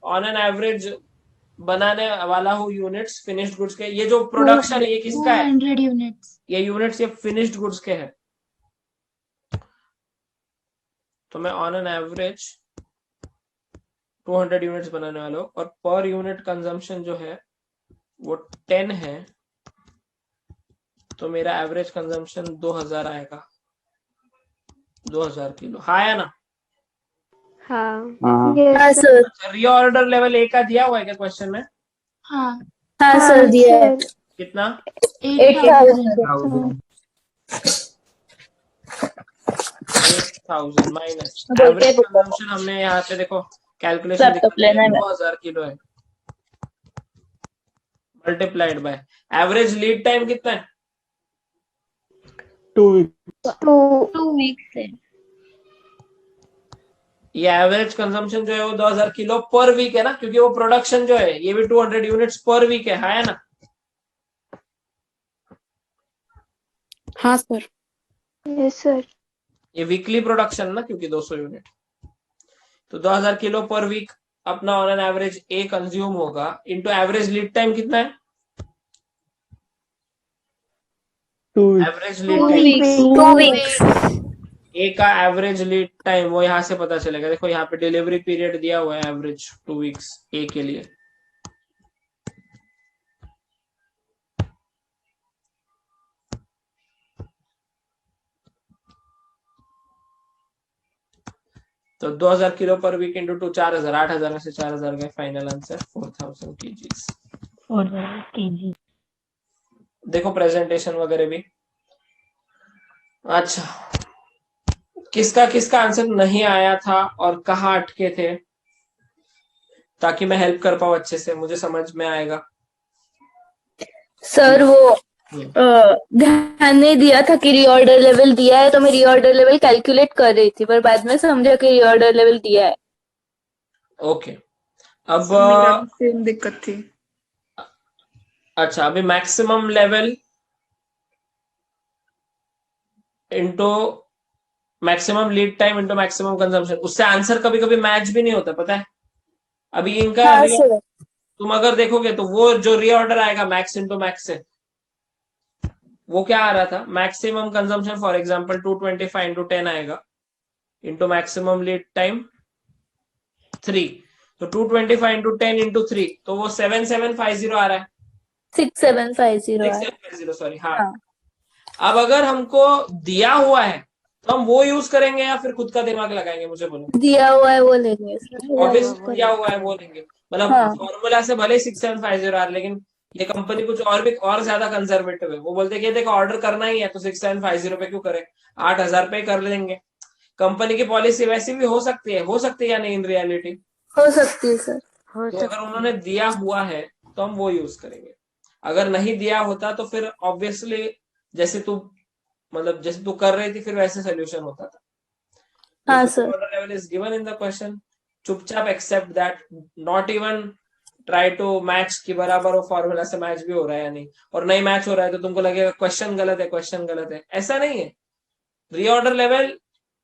ऑन एन एवरेज बनाने वाला हूँ यूनिट्स फिनिश्ड गुड्स के? ये जो प्रोडक्शन है ये किसका है? 200 यूनिट्स। ये यूनिट्स ये फिनिश्ड गुड्स के हैं। तो मैं ऑन एन एवरेज 200 यूनिट्स बनाने वाला हूँ और पर यूनिट कंजम्पशन जो है वो 10 है, तो मेरा एवरेज कंजम्पशन 2000 आएगा, 2000 किलो, हाँ या ना? हाँ हाँ सर रीऑर्डर लेवल ए का दिया हुआ है क्या क्वेश्चन में? हाँ हाँ सर दिया है कितना? 8000 8000 माइनस एवरेज कंजम्पशन हमने यहाँ पे देखो कैलकुलेशन लेना है 2000 किलो है, multiplied by average lead time कितना है? 2 weeks. 2 weeks है। ये एवरेज कंजम्पशन जो है वो 2000 किलो पर वीक है ना, क्योंकि वो प्रोडक्शन जो है ये भी 200 यूनिट्स पर वीक है ना? हाँ सर। Yes sir. ये वीकली प्रोडक्शन ना, क्योंकि 200 यूनिट, तो 2000 किलो पर वीक अपना on an average A consume होगा, इनटू एवरेज लीड टाइम कितना है? 2 weeks. Average lead time 2 weeks ए का एवरेज लीड टाइम वो यहाँ से पता चलेगा। देखो यहाँ पे डिलीवरी पीरियड दिया हुआ है एवरेज 2 वीक्स ए के लिए। तो 2000 किलो पर वीक इंटू 2 4000, 8000 में से 4000 गए, फाइनल आंसर 4000 केजीज। 4000 kg। देखो प्रेजेंटेशन वगैरह भी। अच्छा, किसका किसका आंसर नहीं आया था और कहाँ अटके थे, ताकि मैं हेल्प कर पाऊँ अच्छे से, मुझे समझ में आएगा। सर वो ध्यान नहीं दिया था कि रीऑर्डर लेवल दिया है, तो मैं रीऑर्डर लेवल कैलकुलेट कर रही थी, पर बाद में समझा कि रीऑर्डर लेवल दिया है। ओके, अब सेम दिक्कत थी। अच्छा, अभी maximum level into maximum lead time into maximum consumption, उससे आंसर कभी कभी मैच भी नहीं होता, पता है? अभी इनका तुम अगर देखोगे तो वो जो रीऑर्डर आएगा मैक्स इंटू मैक्स से, वो क्या आ रहा था, maximum consumption for example 225 into 10 आएगा इंटू मैक्सिमम लीड टाइम 3, तो 225 इंटू 10 इंटू 3, तो वो 7750 आ रहा है, 6750 6750 सॉरी। हाँ, अब अगर हमको दिया हुआ है तो हम वो यूज करेंगे या फिर खुद का दिमाग लगाएंगे, मुझे बोलो। दिया हुआ है वो लेंगे सर। ऑब्वियसली दिया हुआ है वो लेंगे, मतलब फॉर्मूला से भले 6750 आ रहा है, लेकिन ये कंपनी कुछ और भी और ज्यादा कंजर्वेटिव है। वो बोलते हैं कि देखो ऑर्डर करना ही है तो 6750 पे क्यों करें, 8000 पे कर लेंगे। कंपनी की पॉलिसी वैसी भी हो सकती है या नहीं, इन रियलिटी हो सकती है सर। तो अगर उन्होंने दिया हुआ है तो हम वो यूज करेंगे, अगर नहीं दिया होता तो फिर ऑब्वियसली जैसे तू कर रही थी फिर वैसे सोल्यूशन होता था। हाँ sir. Order level is given in the question, चुपचाप accept that, not even try to match कि बराबर वो फॉर्मूला से मैच भी हो रहा है या नहीं, और नहीं मैच हो रहा है तो तुमको लगेगा क्वेश्चन गलत है, ऐसा नहीं है। Reorder level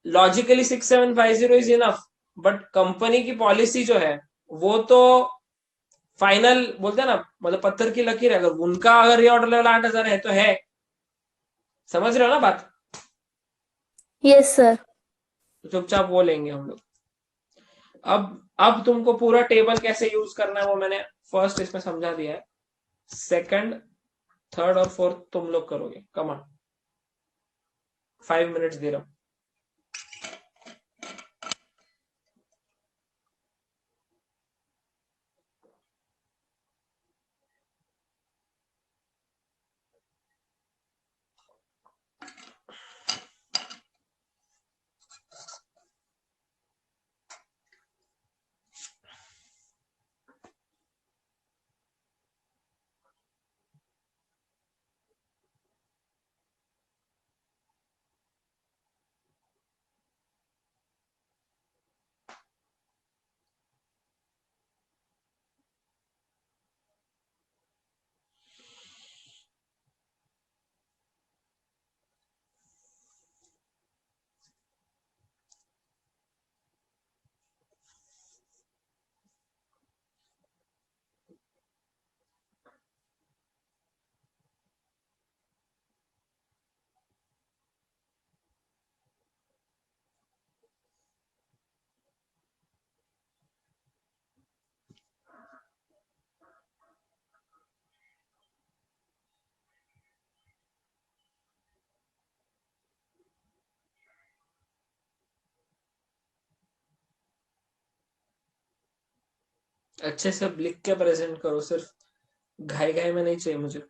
logically 6750 is enough, but company की पॉलिसी जो है वो तो फाइनल बोलते हैं ना, मतलब पत्थर की लकीर है, अगर उनका अगर रीऑर्डर लेवल 8000 है तो है, समझ रहे हो ना बात। Yes sir. तो चुपचाप वो लेंगे हम लोग। अब तुमको पूरा टेबल कैसे यूज करना है वो मैंने फर्स्ट इसमें समझा दिया है, सेकंड थर्ड और फोर्थ तुम लोग करोगे। कमान 5 मिनट्स दे रहा हूं। अच्छे से लिख के प्रेजेंट करो, सिर्फ घाई घाई में नहीं चाहिए मुझे।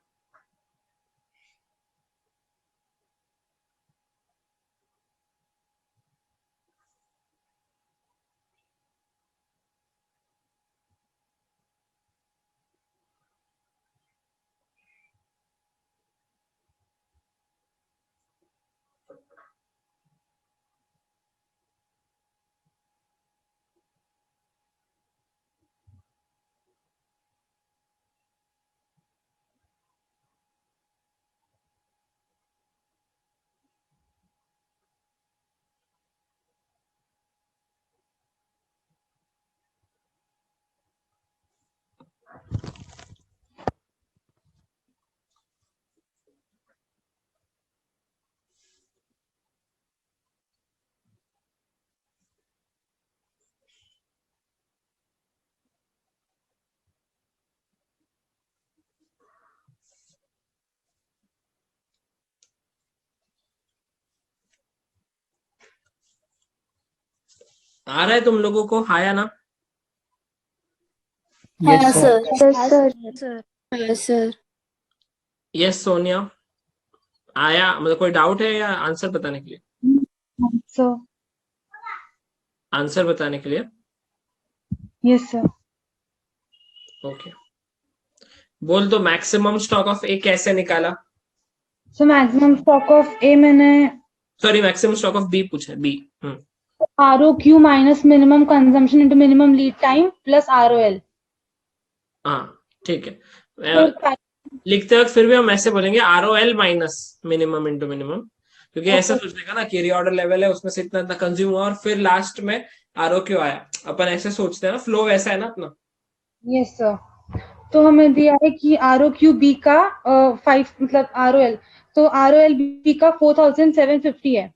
आ रहा है तुम लोगों को, हाया ना? हाँ sir. Yes sir. Yes Sonia, आया? मतलब कोई डाउट है या आंसर बताने के लिए? सर। आंसर बताने के लिए? Yes sir. ओके, बोल दो मैक्सिमम स्टॉक ऑफ ए कैसे निकाला? So maximum stock of A मैंने sorry maximum stock of B पूछा, B. ROQ minus minimum consumption into minimum lead time plus ROL। हाँ ठीक है, लिखते वक्त फिर भी हम ऐसे बोलेंगे ROL minus minimum into minimum, क्योंकि ऐसा सोचने का ना कि रीऑर्डर लेवल है उसमें से इतना इतना कंज्यूम हुआ और फिर लास्ट में ROQ आया, अपन ऐसे सोचते हैं ना, फ्लो वैसा है ना अपना। Yes sir. तो हमें दिया है कि ROQ-B का 5 मतलब ROL, तो ROL-B का 4750 है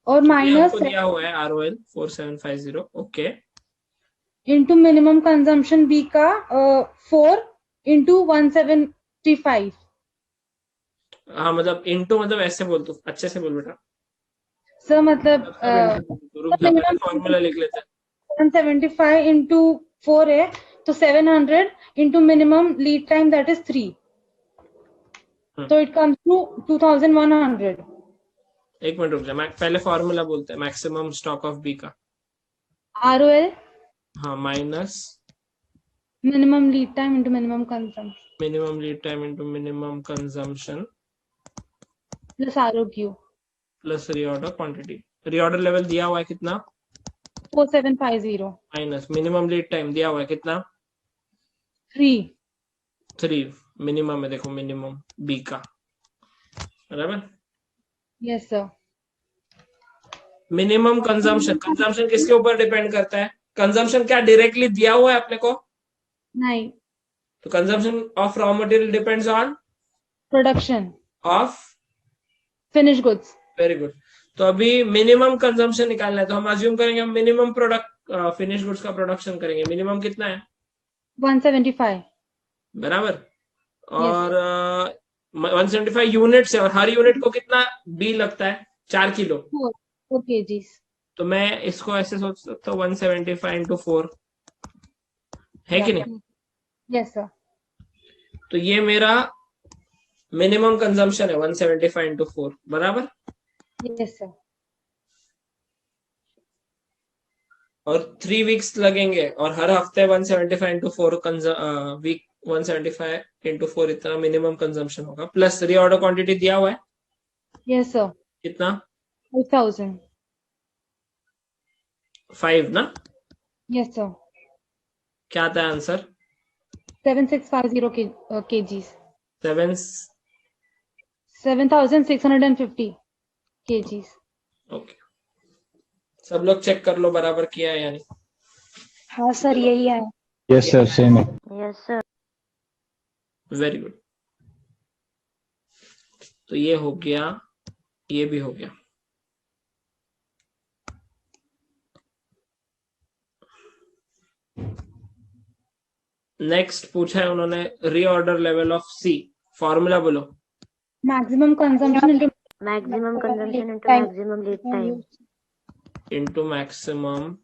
और माइनस दिया हुआ है ROL 4750, okay, into minimum consumption B का 4 इंटू 175। हाँ मतलब इंटू मतलब ऐसे बोल दो, अच्छे से बोल बेटा। सर मतलब रुक जा, पहले फॉर्मूला लिख लेते हैं। 175 इंटू 4 है तो 700 into minimum lead time that is 3, तो इट कम्स टू 2100। एक मिनट रुक जा, मैं पहले फॉर्मूला बोलते हैं। मैक्सिमम स्टॉक ऑफ बी का ROL हाँ minus minimum lead time into minimum consumption, minimum lead time into minimum consumption plus ROQ plus reorder quantity. Reorder level दिया हुआ है कितना? 4750 माइनस मिनिमम लीड टाइम दिया हुआ है कितना? 3 मिनिमम है, देखो मिनिमम बी का, बराबर। Yes sir. Minimum consumption, consumption किसके ऊपर डिपेंड करता है? कंजम्पशन क्या डायरेक्टली दिया हुआ है अपने को? नहीं, तो consumption of raw material depends on production of finish goods. Very good. तो अभी मिनिमम कंजम्पशन निकालना है, तो हम अज्यूम करेंगे हम मिनिमम प्रोडक्ट फिनिश गुड्स का प्रोडक्शन करेंगे। मिनिमम कितना है? 175 बराबर। और 175 यूनिट है, और हर यूनिट को कितना बी लगता है? 4 किलो। 4 kgs। तो मैं इसको ऐसे सोच सकता हूँ 175 इंटू 4 है कि नहीं? Yes sir. तो ये मेरा मिनिमम कंजम्पशन है 175 इंटू 4, बराबर। Yes sir. और 3 वीक्स लगेंगे, और हर हफ्ते 175 इंटू 4 वीक 175 इंटू 4 इतना मिनिमम कंजम्पशन होगा, प्लस रीऑर्डर क्वांटिटी दिया हुआ है यस सर। कितना? 5000। 5 ना? Yes sir. क्या आता है आंसर? 7650 kgs। 7650 kgs। ओके, सब लोग चेक कर लो बराबर किया है या नहीं। हाँ सर यही है। यस सर, सेम है। Yes sir. Very good. तो ये हो गया, ये भी हो गया। नेक्स्ट पूछा है उन्होंने reorder level of C, formula बोलो। Maximum consumption into maximum consumption into maximum lead time into maximum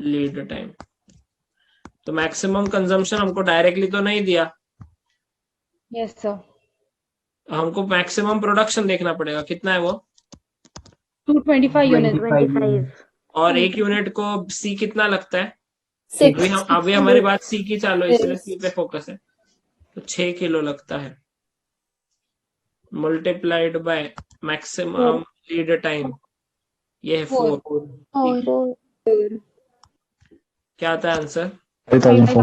lead time. तो मैक्सिमम कंजम्पशन हमको डायरेक्टली तो नहीं दिया, यस सर। हमको मैक्सिमम प्रोडक्शन देखना पड़ेगा, कितना है वो? 225 यूनिट। 25। और एक यूनिट को सी कितना लगता है? 6 अभी हमारी बात सी की चालू है, इसलिए सी पे फोकस है। तो 6 किलो लगता है, multiplied by maximum lead time, ये है 4। क्या आता है आंसर? 5400।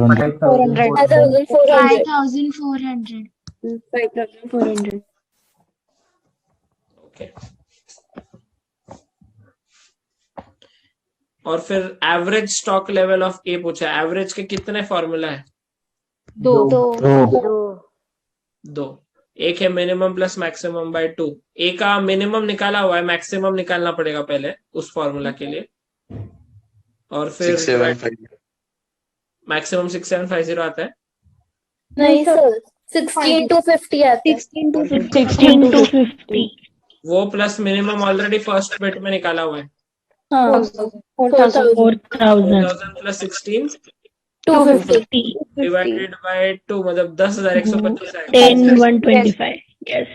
5400। ओके। और फिर average stock level of A पूछा है। एवरेज के कितने फॉर्मूला है? 2। एक है मिनिमम प्लस मैक्सिमम बाय 2। ए का मिनिमम निकाला हुआ है, मैक्सिमम निकालना पड़ेगा पहले उस फॉर्मूला के लिए, और फिर 6750 मैक्सिमम 6750 आता है। नहीं सर, 16 to 50 आता है। 16 to 50। वो plus minimum already first bit में निकाला हुआ है। हाँ, 4000 प्लस 16 250 डिवाइडेड बाय 2, मतलब 10,125 आएगा। 10125। यस।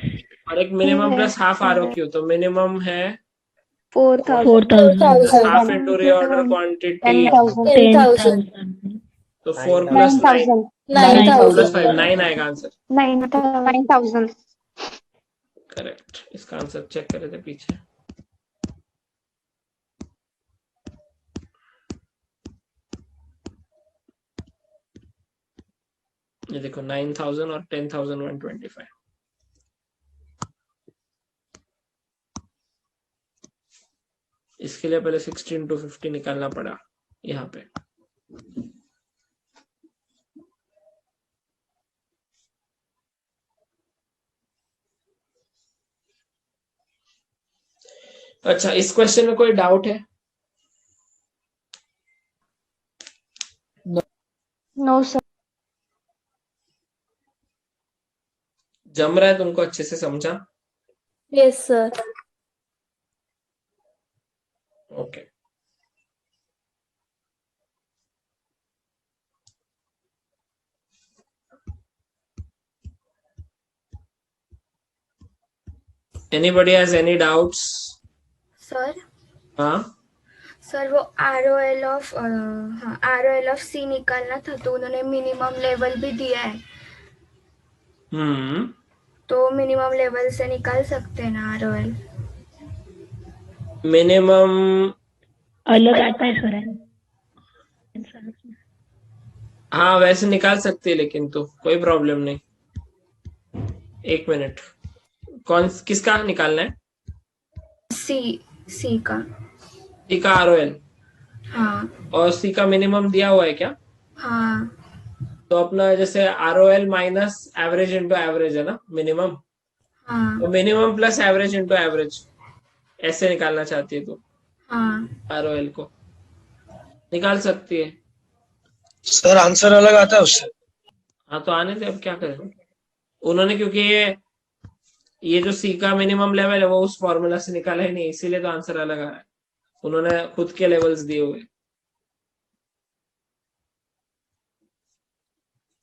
और एक मिनिमम प्लस हाफ ROQ, तो मिनिमम है 4000। हाफ इंटू रीऑर्डर क्वांटिटी, 10,000 तो 4 प्लस 9 प्लस 5 9 आएगा आंसर। 9000। करेक्ट। इसका आंसर चेक करे थे पीछे। ये देखो 9000 और 10,125। इसके लिए पहले 16 to 50 निकालना पड़ा यहाँ पे। अच्छा, इस क्वेश्चन में कोई डाउट है? No sir. जम रहा है तुमको? अच्छे से समझा? Yes sir. Okay. Anybody has any doubts? Sir हाँ सर वो ROL of ROL of C निकालना था, तो उन्होंने मिनिमम लेवल भी दिया है, तो मिनिमम लेवल से निकाल सकते हैं ना ROL? मिनिमम अलग आता है सर। हाँ वैसे निकाल सकते हैं, लेकिन तो कोई प्रॉब्लम नहीं। एक मिनट, किसका निकालना है? C का। सी का ROL? हाँ और सी का मिनिमम दिया हुआ है क्या? हाँ तो अपना जैसे ROL minus average into average है ना मिनिमम, हाँ तो minimum plus average into average ऐसे निकालना चाहती है तो हाँ। ROL को निकाल सकती है। सर आंसर अलग आता है उससे। हाँ तो आने दे, अब क्या करें। उन्होंने क्योंकि ये जो सी का मिनिमम लेवल है वो उस फॉर्मूला से निकाला ही नहीं, इसीलिए तो आंसर अलग आ रहा है। उन्होंने खुद के लेवल्स दिए हुए।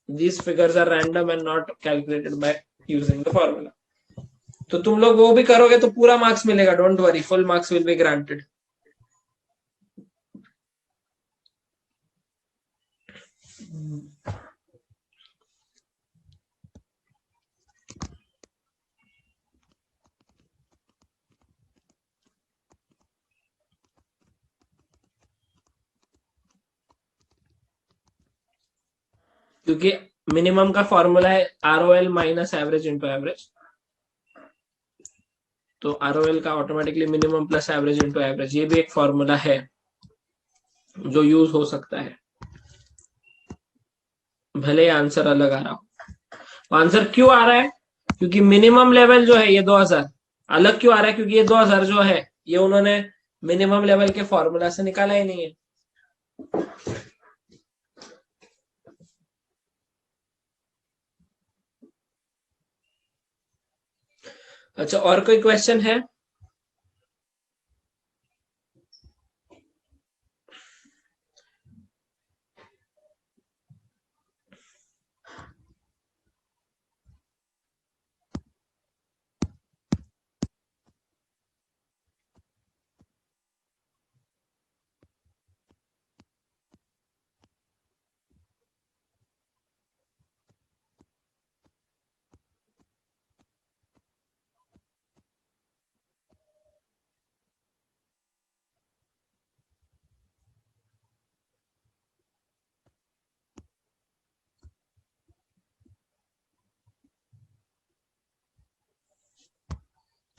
These figures are random and not calculated by using the formula. तो तुम लोग वो भी करोगे तो पूरा मार्क्स मिलेगा, don't worry, full marks will be granted. क्योंकि मिनिमम का फॉर्मूला है ROL minus average into average, तो ROL का automatically minimum plus average into average, ये भी एक फॉर्मूला है जो यूज हो सकता है, भले आंसर अलग आ रहा हो। आंसर क्यों आ रहा है? क्योंकि मिनिमम लेवल जो है ये 2000 अलग क्यों आ रहा है? क्योंकि ये 2000 जो है ये उन्होंने मिनिमम लेवल के फॉर्मूला से निकाला ही नहीं है। अच्छा, और कोई क्वेश्चन है?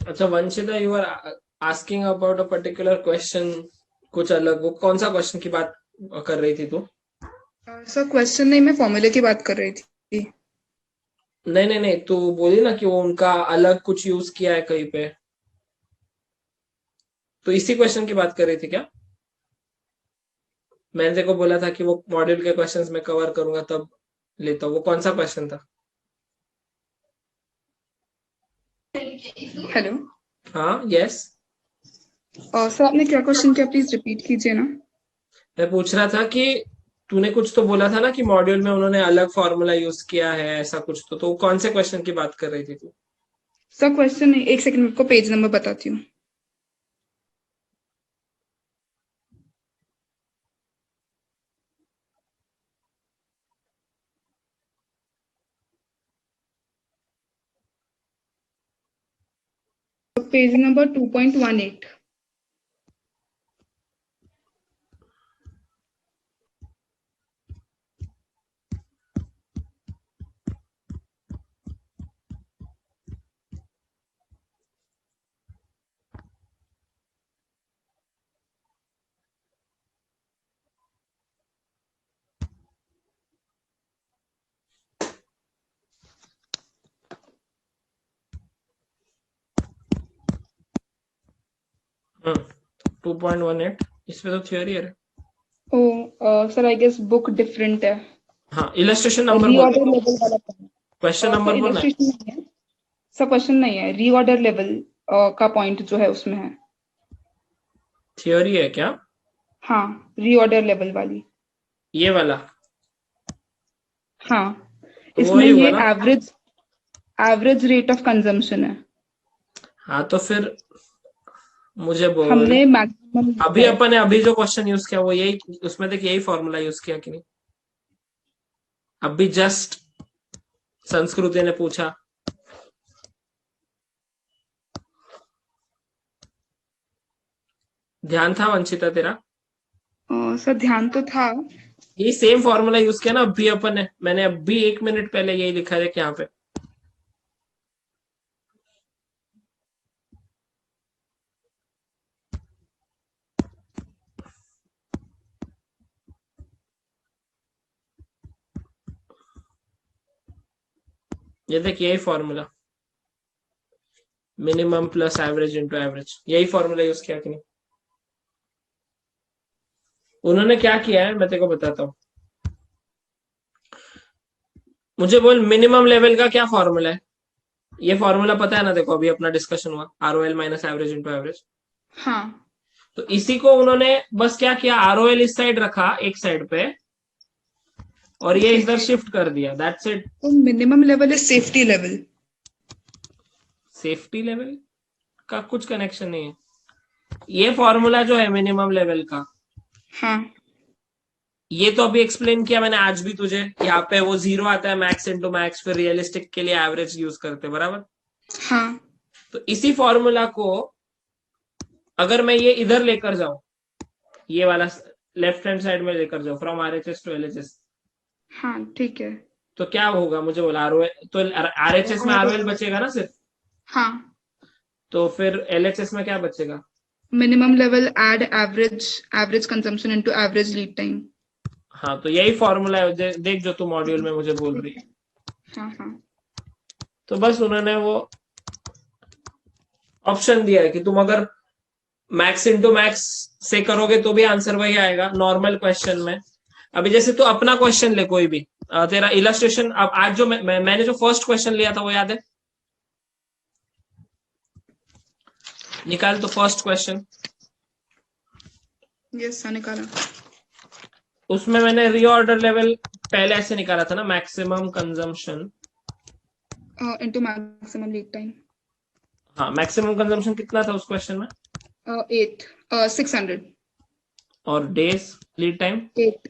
अच्छा Vanshita, you are asking about a particular question, कुछ अलग, वो कौन सा क्वेश्चन की बात कर रही थी तू? सर क्वेश्चन नहीं, मैं फॉर्मूले की बात कर रही थी। नहीं नहीं नहीं, तू बोली ना कि वो उनका अलग कुछ यूज किया है कहीं पे, तो इसी क्वेश्चन की बात कर रही थी क्या? मैंने तेको बोला था कि वो मॉड्यूल के क्वेश्चंस में कवर करूंगा तब लेता हूँ, वो कौन सा क्वेश्चन था? हेलो। हाँ यस। सर आपने क्या क्वेश्चन किया, प्लीज रिपीट कीजिए ना। मैं पूछ रहा था कि तूने कुछ तो बोला था ना कि मॉड्यूल में उन्होंने अलग फॉर्मूला यूज किया है, ऐसा कुछ तो वो कौन से क्वेश्चन की बात कर रही थी तू? सर क्वेश्चन नहीं, एक सेकंड आपको पेज नंबर बताती हूँ। Page number 2.18। 2.18 इसमें तो थियोरी है। Oh sir I guess book different है। हाँ, इलस्ट्रेशन नंबर रीऑर्डर बोल, लेवल वाला क्वेश्चन सर नंबर बोलना है। इलस्ट्रेशन नहीं है सर, क्वेश्चन नहीं है, रीऑर्डर लेवल का पॉइंट जो है उसमें है। थियोरी है क्या? हाँ, रीऑर्डर लेवल वाली। ये वाला? हाँ, तो इसमें वही ये होगा ना। एवरेज रेट ऑफ कंजम्पशन है। हाँ तो फिर मुझे बोल, हमने मैक्सिमम अभी अपन ने अभी जो क्वेश्चन यूज किया वो यही, उसमें देख यही फॉर्मूला यूज किया कि नहीं? अभी जस्ट संस्कृति ने पूछा। ध्यान था वंशिता तेरा? सर ध्यान तो था। ये सेम फॉर्मूला यूज किया ना अभी अपन ने, मैंने अभी 1 मिनट पहले यही लिखा है यहाँ पे। ये देख यही formula, minimum plus average into average, यही फॉर्मूला यूज किया कि नहीं? उन्होंने क्या किया है मैं तेरे को बताता हूँ। मुझे बोल मिनिमम लेवल का क्या फॉर्मूला है? ये फॉर्मूला पता है ना, देखो अभी अपना डिस्कशन हुआ, ROL minus average into average. हाँ, तो इसी को उन्होंने बस क्या किया, ROL इस साइड रखा एक साइड पे, और ये इधर शिफ्ट कर दिया, दैट्स इट। तो minimum level is safety level. Safety level का कुछ कनेक्शन नहीं है। ये फॉर्मूला जो है मिनिमम लेवल का, हाँ, ये तो अभी एक्सप्लेन किया मैंने आज भी तुझे। यहाँ पे वो 0 आता है मैक्स इंटू मैक्स, फिर रियलिस्टिक के लिए एवरेज यूज करते, बराबर? हाँ, तो इसी फॉर्मूला को अगर मैं ये इधर लेकर जाऊं, ये वाला लेफ्ट हैंड साइड में लेकर जाऊं, फ्रॉम RHS टू LHS, हाँ, ठीक है। तो क्या होगा मुझे बोला, तो RHS में ROL बचेगा ना सिर्फ, हाँ, तो फिर LHS में क्या बचेगा? Minimum level add average consumption into average lead time. हाँ तो यही फॉर्मूला है, देख जो तू मॉड्यूल में मुझे बोल रही है। हाँ, हाँ, तो बस उन्होंने वो ऑप्शन दिया है कि तुम अगर मैक्स इंटू मैक्स से करोगे तो भी आंसर वही आएगा नॉर्मल क्वेश्चन में। अभी जैसे तू अपना क्वेश्चन ले कोई भी, तेरा इलस्ट्रेशन, अब आज जो मैंने जो फर्स्ट क्वेश्चन लिया था वो याद है? निकाल तो फर्स्ट क्वेश्चन। यस सर, निकाला। उसमें मैंने रीऑर्डर लेवल पहले ऐसे निकाला था ना, maximum consumption into maximum lead time. हाँ, मैक्सिमम कंजम्पशन कितना था उस क्वेश्चन में? 600। और डेज लीड टाइम 8।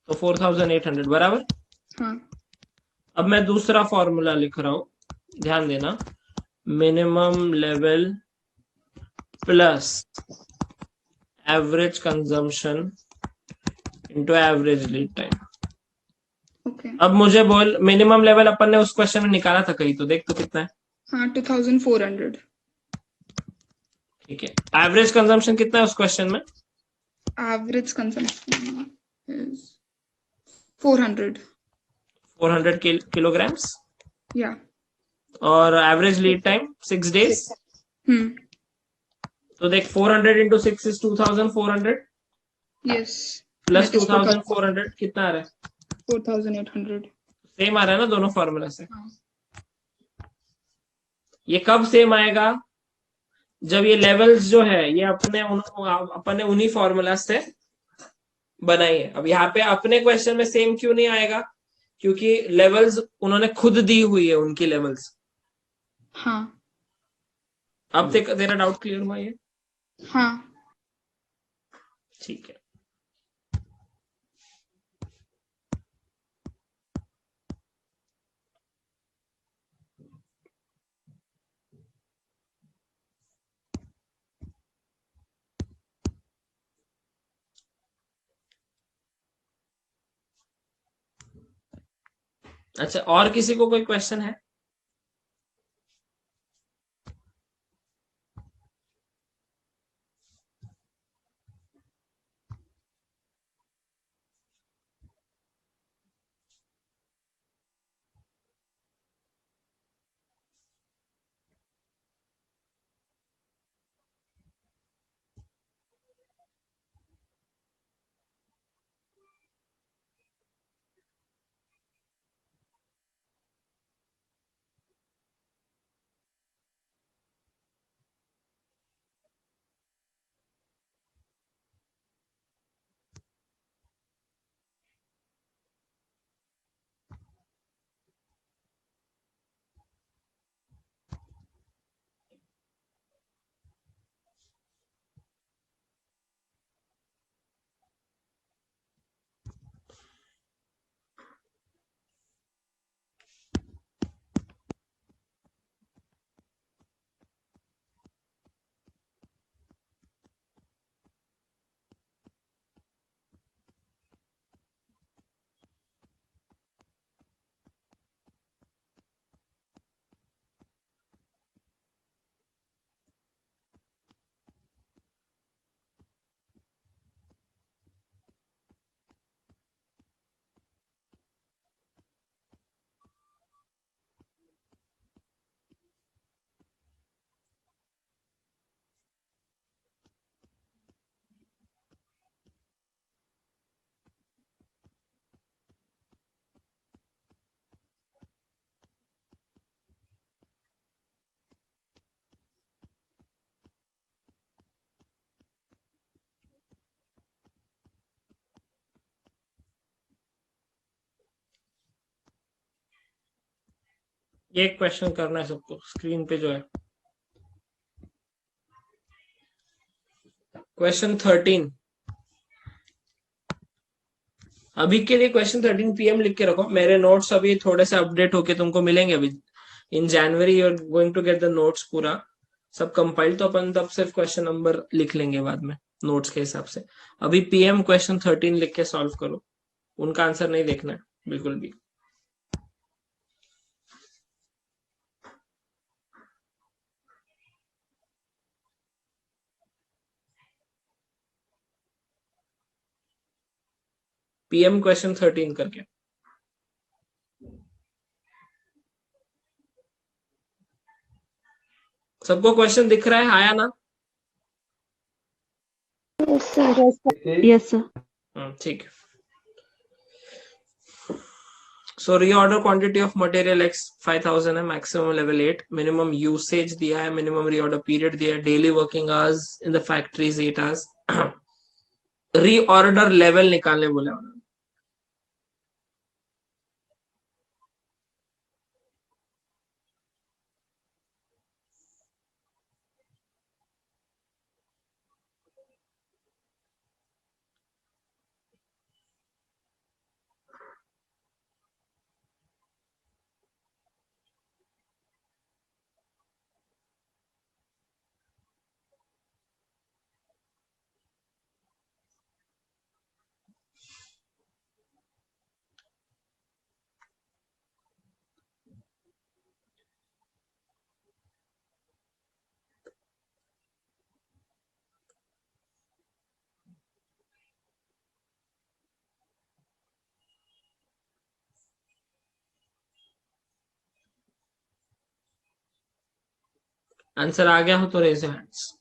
तो 4800, बराबर? हाँ, अब मैं दूसरा फॉर्मूला लिख रहा हूं, ध्यान देना। Minimum level plus average consumption into average lead time. Okay. अब मुझे बोल, मिनिमम लेवल अपन ने उस क्वेश्चन में निकाला था कहीं, तो देख तो कितना है। हाँ, 2400। ठीक है, एवरेज कंजम्पशन कितना है उस क्वेश्चन में? Average consumption is 400। 400 किलोग्राम्स। या। और एवरेज लीड टाइम 6 डेज। तो देख 400 इंटू 6 इज 2400, यस। प्लस 2400 कितना आ रहा है? 4800। सेम आ रहा है ना दोनों फॉर्मूला से? ये कब सेम आएगा? जब ये लेवल्स जो है ये अपने उन्हीं फॉर्मूला से बनाई है। अब यहाँ पे अपने क्वेश्चन में सेम क्यों नहीं आएगा? क्योंकि लेवल्स उन्होंने खुद दी हुई है, उनकी लेवल्स। हाँ, अब तेरा डाउट क्लियर हुआ ये? हाँ, ठीक है। अच्छा, और किसी को कोई क्वेश्चन है? ये एक क्वेश्चन करना है सबको स्क्रीन पे जो है क्वेश्चन 13। अभी के लिए क्वेश्चन 13 PM लिख के रखो। मेरे नोट्स अभी थोड़े से अपडेट होके तुमको मिलेंगे। अभी in January you are going to get the notes पूरा सब कंपाइल, तो अपन तब सिर्फ क्वेश्चन नंबर लिख लेंगे बाद में नोट्स के हिसाब से। अभी PM क्वेश्चन 13 लिख के सॉल्व करो, उनका आंसर नहीं देखना है बिल्कुल भी। PM क्वेश्चन 13 करके सबको क्वेश्चन दिख रहा है? आया ना? Yes sir. ठीक है। So reorder quantity of material x 5000 है, मैक्सिमम लेवल 8, मिनिमम यूसेज दिया है, मिनिमम रीऑर्डर पीरियड दिया है, daily working hours in the factories 8 hours. Reorder level निकालने बोला उन्होंने। आंसर आ गया हो तो raise hands.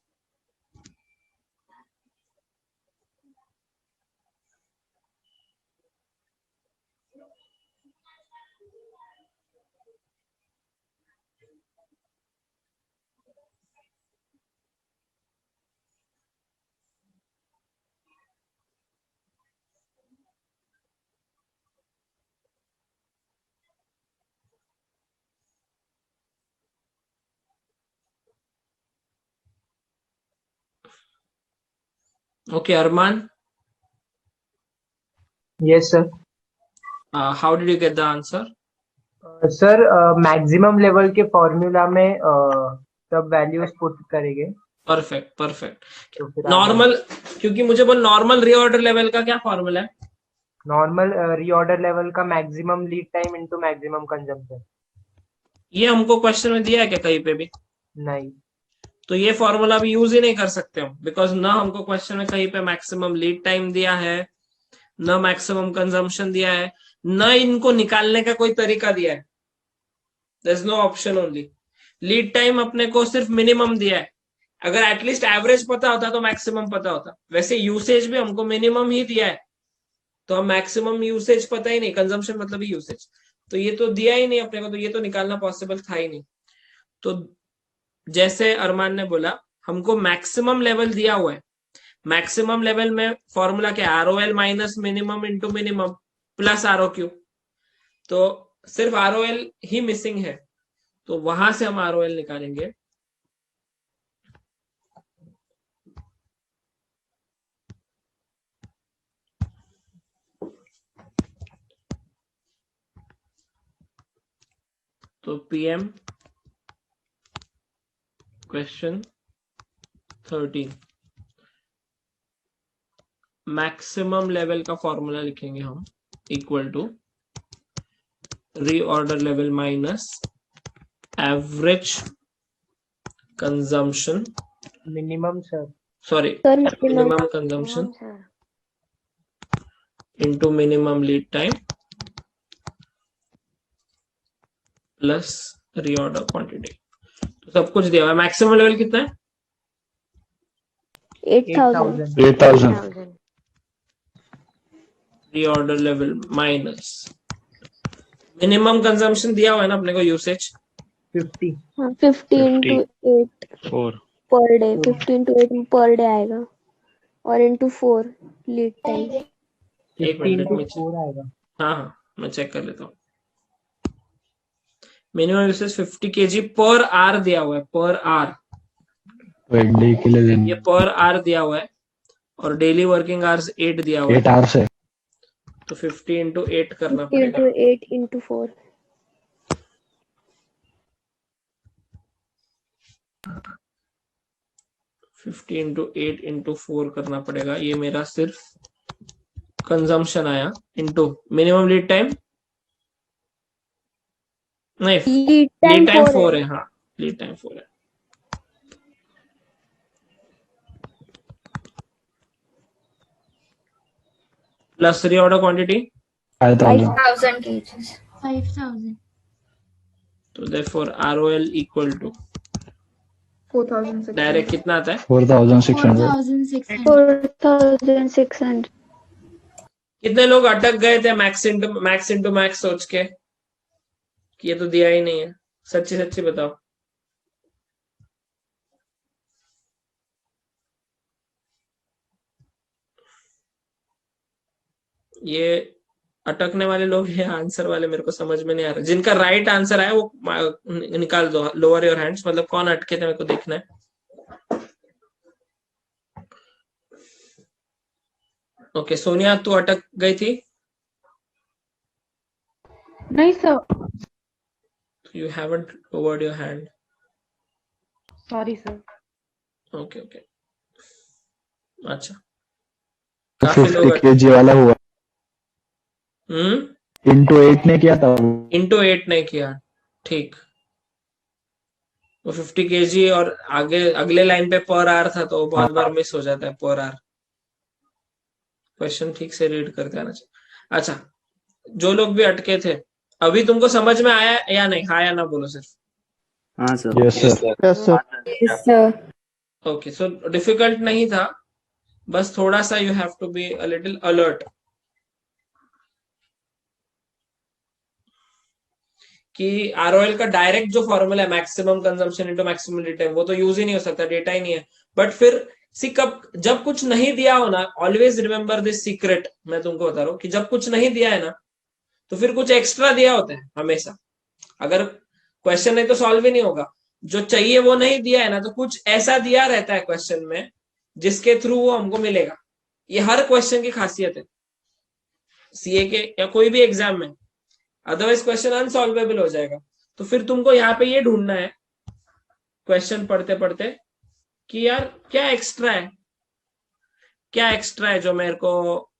Okay, Arman. Yes, sir. How did you get the answer? Sir maximum level के फॉर्मूला में सब वैल्यूज पुट करेंगे। Perfect perfect. नॉर्मल, क्योंकि मुझे बोल नॉर्मल रीऑर्डर लेवल का क्या फॉर्मूला है? नॉर्मल रीऑर्डर लेवल का maximum lead time into maximum consumption. ये हमको क्वेश्चन में दिया है क्या कहीं पे भी? नहीं। तो ये फॉर्मूला भी यूज ही नहीं कर सकते हम, बिकॉज ना हमको क्वेश्चन में कहीं पे मैक्सिमम लीड टाइम दिया है, न मैक्सिमम कंजम्पशन दिया है, न इनको निकालने का कोई तरीका दिया है। There is no option only. Lead time अपने को सिर्फ मिनिमम दिया है। अगर एटलीस्ट एवरेज पता होता तो मैक्सिमम पता होता। वैसे यूसेज भी हमको मिनिमम ही दिया है, तो हम मैक्सिमम यूसेज पता ही नहीं, कंजम्पशन मतलब ही यूसेज, तो ये तो दिया ही नहीं अपने को, तो ये तो निकालना पॉसिबल था ही नहीं। तो जैसे अरमान ने बोला हमको मैक्सिमम लेवल दिया हुआ है, मैक्सिमम लेवल में फॉर्मूला क्या? ROL minus minimum into minimum plus ROQ। तो सिर्फ ROL ही मिसिंग है, तो वहां से हम ROL निकालेंगे। तो PM क्वेश्चन 13 मैक्सिमम लेवल का फॉर्मूला लिखेंगे हम, equal to reorder level minus average consumption minimum sir, sorry minimum consumption into minimum lead time plus reorder quantity. तो सब कुछ दिया हुआ है। मैक्सिमम लेवल कितना है? 8,000। Reorder level minus minimum consumption दिया हुआ है ना अपने को, usage 15 to 8 per day, 15 to 8 per day आएगा, और इंटू 4 लीड टाइम। एक मिनट में आएगा। हाँ मैं चेक कर लेता हूँ। Minimum usage 50 kg per hour दिया हुआ है, पर आवर, डे के लिए ये पर आवर दिया हुआ है, और डेली वर्किंग आवर्स 8 दिया हुआ 8 है, आवर्स है। तो 50 into 8 करना 50 पड़ेगा। into 8 into 4. 50 into 8 into 4 करना पड़ेगा। ये मेरा सिर्फ कंजम्पशन आया, इनटू मिनिमम लीड टाइम, नहीं लीड लीड टाइम टाइम 4 4 है. है, हाँ लीड टाइम 4 है। Plus reorder quantity 5000 1000 kgs. 5000. तो therefore ROL equal to 4600. Direct कितना आता है? 4600। 4600. 4600. कितने लोग अटक गए थे मैक्स इंटू मैक्स सोच के कि ये तो दिया ही नहीं है? सच्ची सच्ची बताओ। ये अटकने वाले लोग हैं, आंसर वाले मेरे को समझ में नहीं आ रहा। जिनका राइट आंसर आया वो निकाल दो, लोअर योर हैंड्स, मतलब कौन अटके थे मेरे को देखना है। ओके सोनिया, तू अटक गई थी? नहीं sir, you haven't lowered your hand. Sorry sir. Okay okay, अच्छा काफी 50 लोग kg वाला हुआ। इंटू 8 ने किया था। इंटू 8 नहीं किया, ठीक। वो 50 kg और आगे अगले लाइन पे पर आवर था, तो बहुत बार मिस हो जाता है पर आवर। क्वेश्चन ठीक से रीड करके आना चाहिए। अच्छा, जो लोग भी अटके थे, अभी तुमको समझ में आया या नहीं? हाँ या ना बोलो सिर्फ। हाँ sir. Yes sir. Yes sir. Yes, sir. Okay, so difficult नहीं था, बस थोड़ा सा you have to be a little alert कि ROL का डायरेक्ट जो फॉर्मूला है maximum consumption into maximum lead time, वो तो यूज ही नहीं हो सकता, डेटा ही नहीं है। बट फिर सी कब जब कुछ नहीं दिया हो ना, ऑलवेज रिमेंबर दिस सीक्रेट, मैं तुमको बता रहा हूँ कि जब कुछ नहीं दिया है ना, तो फिर कुछ एक्स्ट्रा दिया होता है हमेशा। अगर क्वेश्चन नहीं तो सॉल्व ही नहीं होगा। जो चाहिए वो नहीं दिया है ना, तो कुछ ऐसा दिया रहता है क्वेश्चन में जिसके थ्रू वो हमको मिलेगा। ये हर क्वेश्चन की खासियत है सीए के या कोई भी एग्जाम में, अदरवाइज क्वेश्चन अनसॉल्वेबल हो जाएगा। तो फिर तुमको यहाँ पे ये ढूंढना है क्वेश्चन पढ़ते पढ़ते कि यार क्या एक्स्ट्रा है, क्या एक्स्ट्रा है जो मेरे को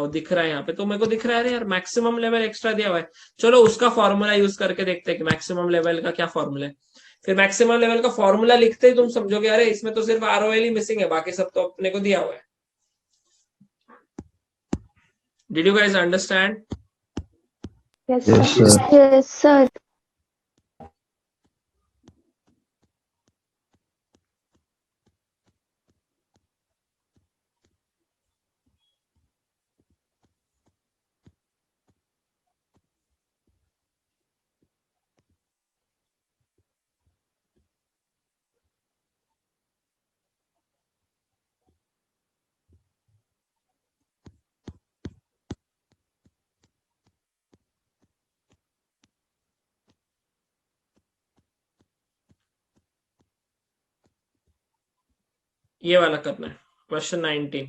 दिख रहा है यहाँ पे। तो मेरे को दिख रहा है यार मैक्सिमम लेवल एक्स्ट्रा दिया हुआ है, चलो उसका फॉर्मूला यूज करके देखते हैं कि मैक्सिमम लेवल का क्या फॉर्मूला है। फिर मैक्सिमम लेवल का फॉर्मूला लिखते ही तुम समझोगे अरे इसमें तो सिर्फ ROL ही मिसिंग है, बाकी सब तो अपने को दिया हुआ है। Did you guys understand? Yes, yes sir. Sir. Yes, sir. ये वाला करना है, क्वेश्चन 19।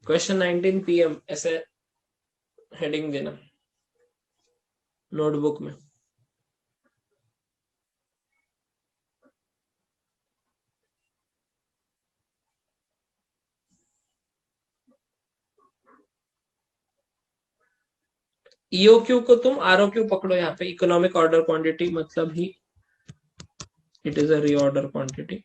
क्वेश्चन 19 PM ऐसे हेडिंग देना नोटबुक में। EOQ को तुम ROQ पकड़ो, यहाँ पे इकोनॉमिक ऑर्डर क्वांटिटी मतलब ही it is a reorder quantity.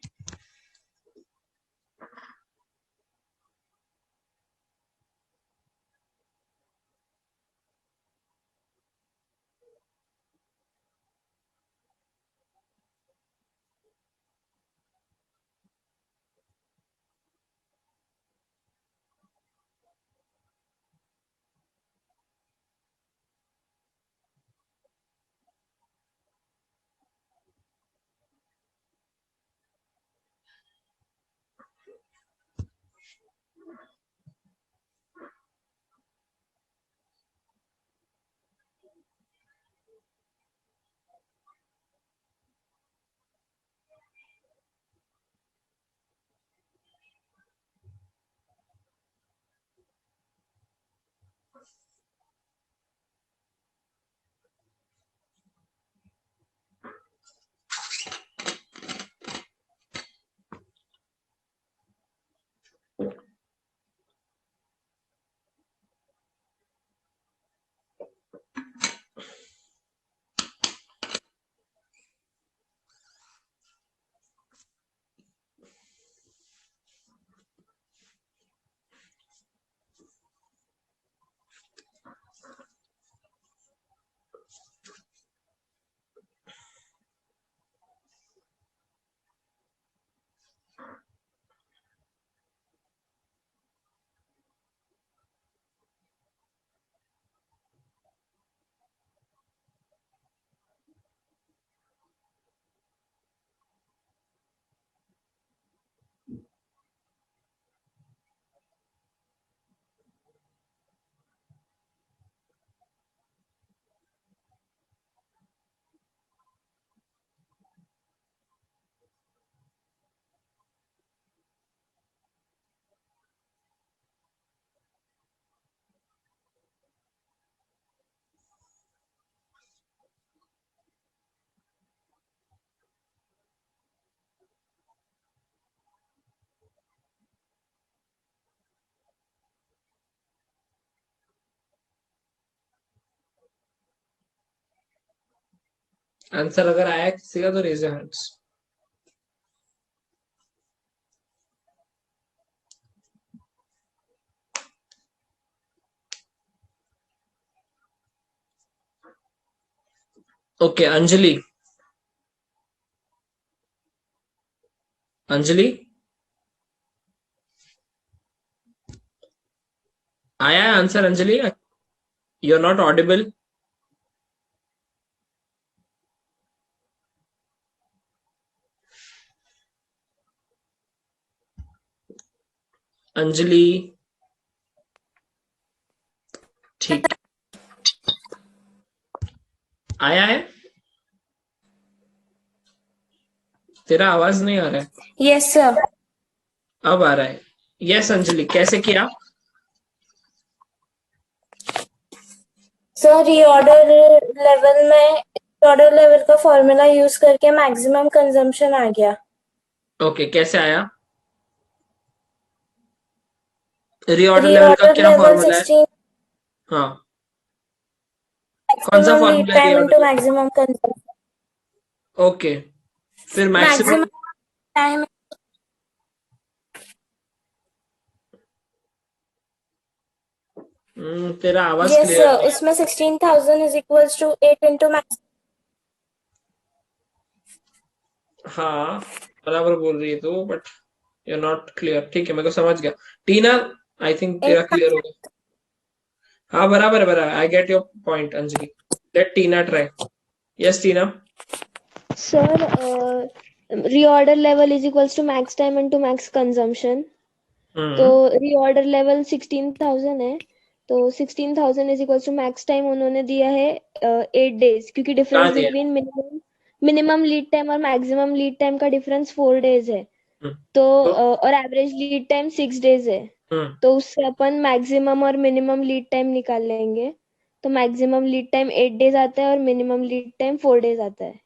Answer अगर आया किसी का तो raise your hands. Okay, Anjali. Anjali आया है answer? Anjali, you are not audible. Anjali, ठीक, आया है? तेरा आवाज नहीं आ रहा है। Yes sir. अब आ रहा है। यस अंजलि, कैसे किया? सर रीऑर्डर लेवल में रीऑर्डर लेवल का फॉर्मूला यूज करके मैक्सिमम कंजम्पशन आ गया। ओके, कैसे आया? रीऑर्डर लेवल का क्या फॉर्मूला है? 16 हाँ, कौन सा maximum lead फॉर्मूला है time into reorder? maximum consumption। Okay, फिर मैक्सिमम maximum time तेरा आवाज yes क्लियर sir, नहीं। उसमें 16,000 is equals to 8 into max। हाँ, बराबर बोल रही है तू, but you are not clear. ठीक है, मेरे को समझ गया। टीना, आई थिंक तेरा क्लियर हो गया। हाँ, बराबर है, बराबर। I get your point Anjali. Let Tina try. Yes Tina. Sir reorder level is equals to max time into max consumption. तो रीऑर्डर लेवल 16,000 है, तो 16,000 is equals to max time उन्होंने दिया है 8 days, क्योंकि difference between minimum lead time और maximum lead time का difference 4 days है। तो और एवरेज लीड टाइम 6 days है। तो उससे अपन मैक्सिमम और मिनिमम लीड टाइम निकाल लेंगे। तो मैक्सिमम लीड टाइम 8 days आता है और मिनिमम लीड टाइम 4 days आता है।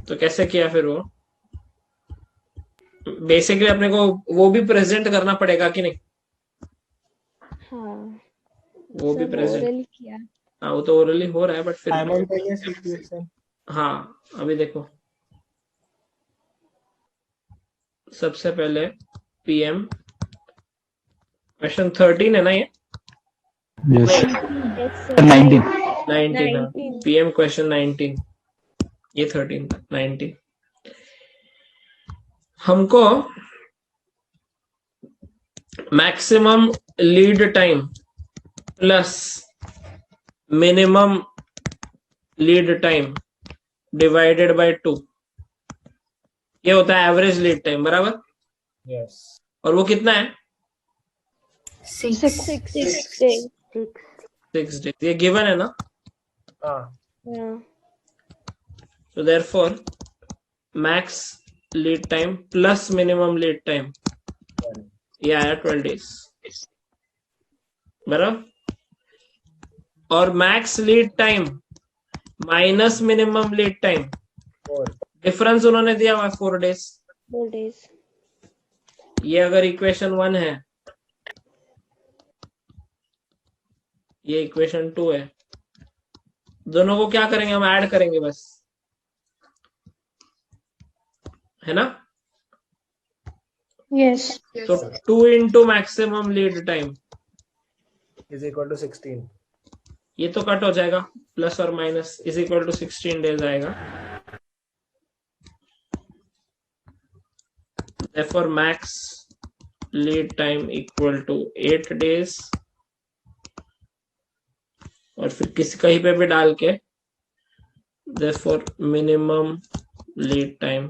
तो कैसे किया फिर वो? बेसिकली अपने को वो भी प्रेजेंट करना पड़ेगा कि नहीं? हाँ, वो भी प्रेजेंट किया। हाँ, वो तो ओरली हो रहा है, बट फिर हाँ, अभी देखो, सबसे पहले पीएम क्वेश्चन 13 है ना ये? यस 19 पीएम क्वेश्चन 19, ये 13 था, 19। हमको maximum lead time plus minimum lead time divided by 2, ये होता है एवरेज लीड टाइम, बराबर? यस। और वो कितना है? 6 days। ये गिवन है ना? So therefore max lead time plus minimum lead time, ये आया 12 days, बराबर? और max lead time minus minimum lead time, difference उन्होंने दिया हुआ 4 days। ये अगर इक्वेशन 1 है, ये इक्वेशन 2 है, दोनों को क्या करेंगे हम? ऐड करेंगे बस, है ना? Yes. तो 2 into maximum lead time is equal to 16। ये तो कट हो जाएगा, प्लस और minus is equal to 16 days आएगा। Therefore max lead time equal to 8 days, और फिर किसी कहीं पे भी डाल के therefore minimum lead time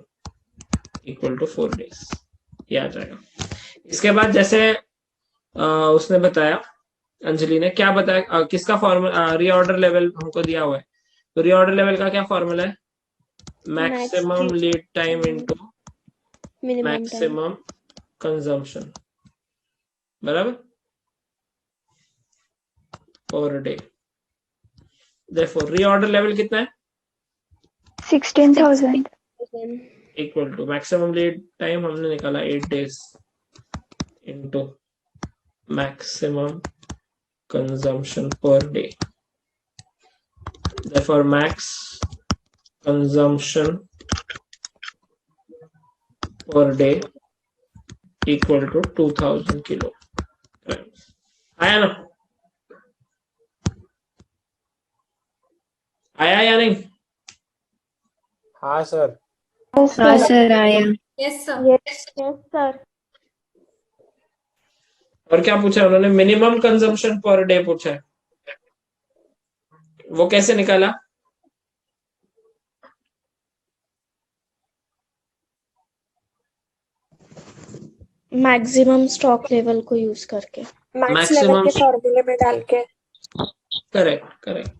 equal to 4 days, ये आ जाएगा। इसके बाद जैसे उसने बताया, अंजलि ने क्या बताया, किसका फॉर्मूला? रीऑर्डर लेवल हमको दिया हुआ है, तो रीऑर्डर लेवल का क्या फॉर्मूला है? Maximum lead time into maximum consumption, बराबर? Per day. Therefore reorder level कितना है? 16,000 equal to maximum lead time हमने निकाला 8 days into maximum consumption per day. Therefore max consumption per day equal to 2000 kilo. आया ना? आया या नहीं? हाँ सर। हाँ सर आया। Yes sir. Yes sir. और क्या पूछा उन्होंने? मिनिमम कंजम्पशन पर डे पूछा है। वो कैसे निकाला? मैक्सिमम स्टॉक लेवल को यूज करके, मैक्स लेवल के फॉर्मूले में डाल के। Correct correct.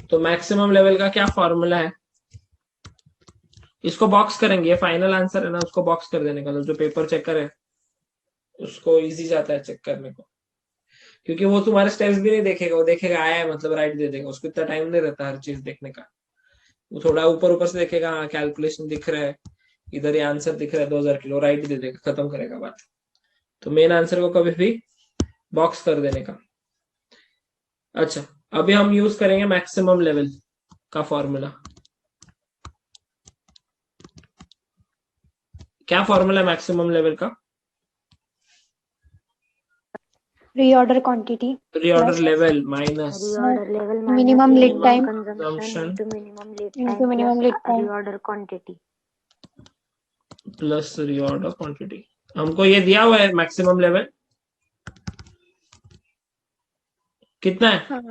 तो मैक्सिमम लेवल का क्या फॉर्मूला है? इसको बॉक्स करेंगे, ये फाइनल आंसर है ना, उसको बॉक्स कर देने का। तो जो पेपर चेकर है उसको इजी जाता है चेक करने को, क्योंकि वो तुम्हारे स्टेप्स भी नहीं देखेगा, वो देखेगा आया है मतलब राइट दे देगा। उसको इतना टाइम नहीं रहता हर चीज देखने का। वो थोड़ा ऊपर ऊपर से देखेगा, हाँ कैलकुलेशन दिख रहा है, इधर ये आंसर दिख रहा है 2000 किलो, राइट दे देगा, खत्म करेगा बात। तो मेन आंसर को कभी भी बॉक्स कर देने का। अच्छा, अभी हम यूज करेंगे मैक्सिमम लेवल का फॉर्मूला। क्या फॉर्मूला है मैक्सिमम लेवल का? Reorder quantity reorder level minus minimum lead time consumption into minimum lead time reorder quantity plus reorder quantity. हमको ये दिया हुआ है मैक्सिमम लेवल कितना है? हाँ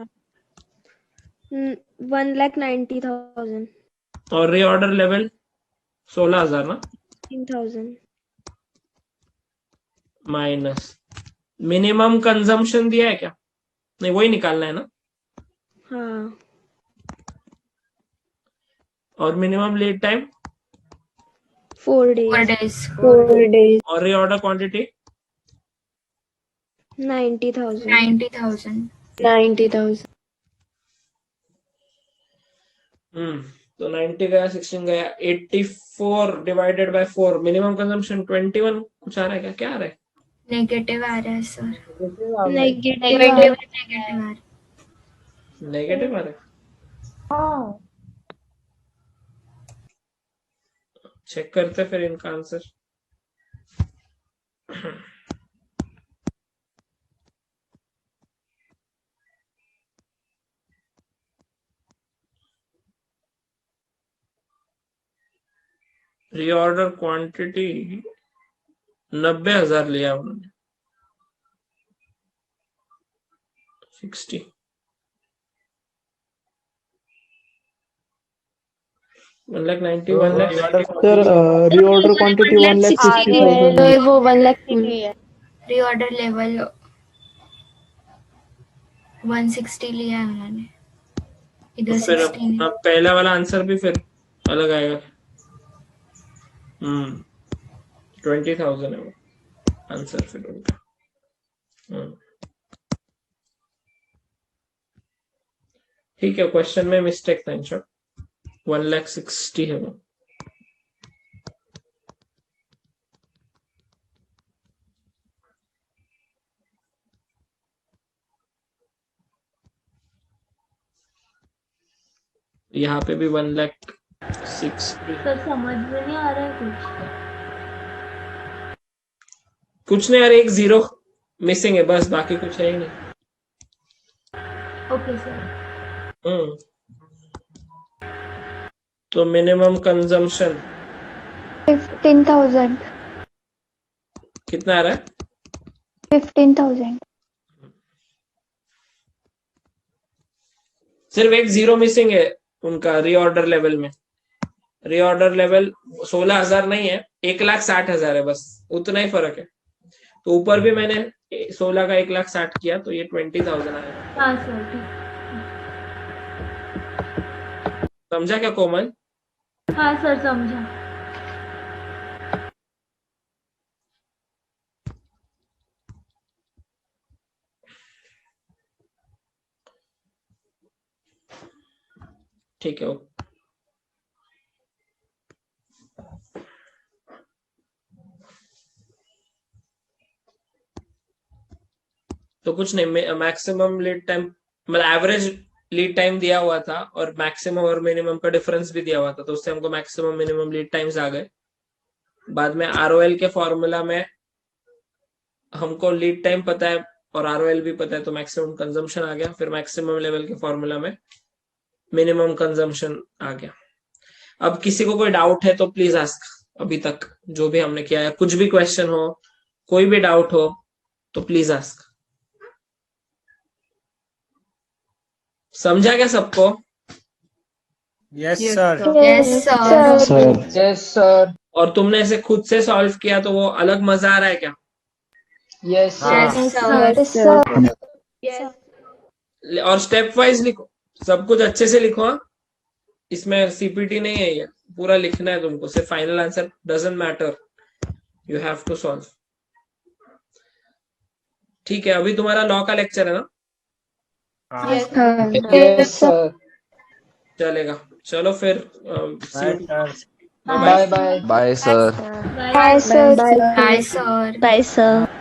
1,90,000 और रीऑर्डर लेवल 16,000 ना, 10,000 माइनस मिनिमम कंजम्पशन दिया है क्या? नहीं, वही निकालना है ना। हाँ और minimum lead time 4 days 4 days। और रीऑर्डर क्वांटिटी 90,000 90,000। तो 90 गया, 16 गया, 84 डिवाइडेड बाय 4। मिनिमम कंजम्पशन 21 कुछ आ रहा है क्या? क्या आ रहा है? नेगेटिव आ रहा है सर। नेगेटिव नेगेटिव आ रहा है। हाँ चेक करते फिर इनका आंसर। रीऑर्डर क्वांटिटी 90,000 लिया उन्होंने। 60 1,90,000 1,60,000। सर रीऑर्डर क्वांटिटी 1,60,000 वो 1,60,000 है। रीऑर्डर लेवल 160 लिया है उन्होंने, इधर फिर 16 है। पहला वाला आंसर भी फिर अलग आएगा। 20,000 है वो आंसर फिर उनका। ठीक है, क्वेश्चन में मिस्टेक था इंशॉर्ट। 1,60,000 है वो। यहाँ पे भी 1,60,000। सर समझ में नहीं आ रहा है कुछ नहीं यार, एक जीरो मिसिंग है बस, बाकी कुछ है ही नहीं। Okay sir. तो मिनिमम कंजम्पशन 15,000 कितना आ रहा है? 15,000 सिर्फ एक जीरो मिसिंग है उनका रीऑर्डर लेवल में। रीऑर्डर लेवल 16,000 नहीं है, 1,60,000 है, बस उतना ही फर्क है। तो ऊपर भी मैंने 16 का 1,60,000 किया, तो ये 20,000 आएगा। हाँ सर ठीक। समझा क्या कोमल? हाँ सर समझा। ठीक है। तो कुछ नहीं, मैक्सिमम लीड टाइम मतलब एवरेज लीड टाइम दिया हुआ था और मैक्सिमम और मिनिमम का डिफरेंस भी दिया हुआ था, तो उससे हमको मैक्सिमम मिनिमम लीड टाइम्स आ गए। बाद में ROL के फॉर्मूला में हमको लीड टाइम पता है और ROL भी पता है, तो मैक्सिमम कंजम्पशन आ गया। फिर मैक्सिमम लेवल के फॉर्मूला में मिनिमम कंजम्पशन आ गया। अब किसी को कोई डाउट है तो प्लीज आस्क, अभी तक जो भी हमने किया है, कुछ भी क्वेश्चन हो, कोई भी डाउट हो तो प्लीज आस्क। समझा क्या सबको? Yes sir. Yes sir. Yes sir. और तुमने ऐसे खुद से सॉल्व किया तो वो अलग मजा आ रहा है क्या? यस यस और स्टेप वाइज लिखो, सब कुछ अच्छे से लिखो। हाँ? इसमें CPT नहीं है, ये पूरा लिखना है तुमको, सिर्फ final answer doesn't matter, you have to solve. ठीक है, अभी तुम्हारा लॉ का लेक्चर है ना? Yes sir. चलेगा, चलो फिर bye bye. Bye sir. Bye, sir. Bye sir. Bye sir.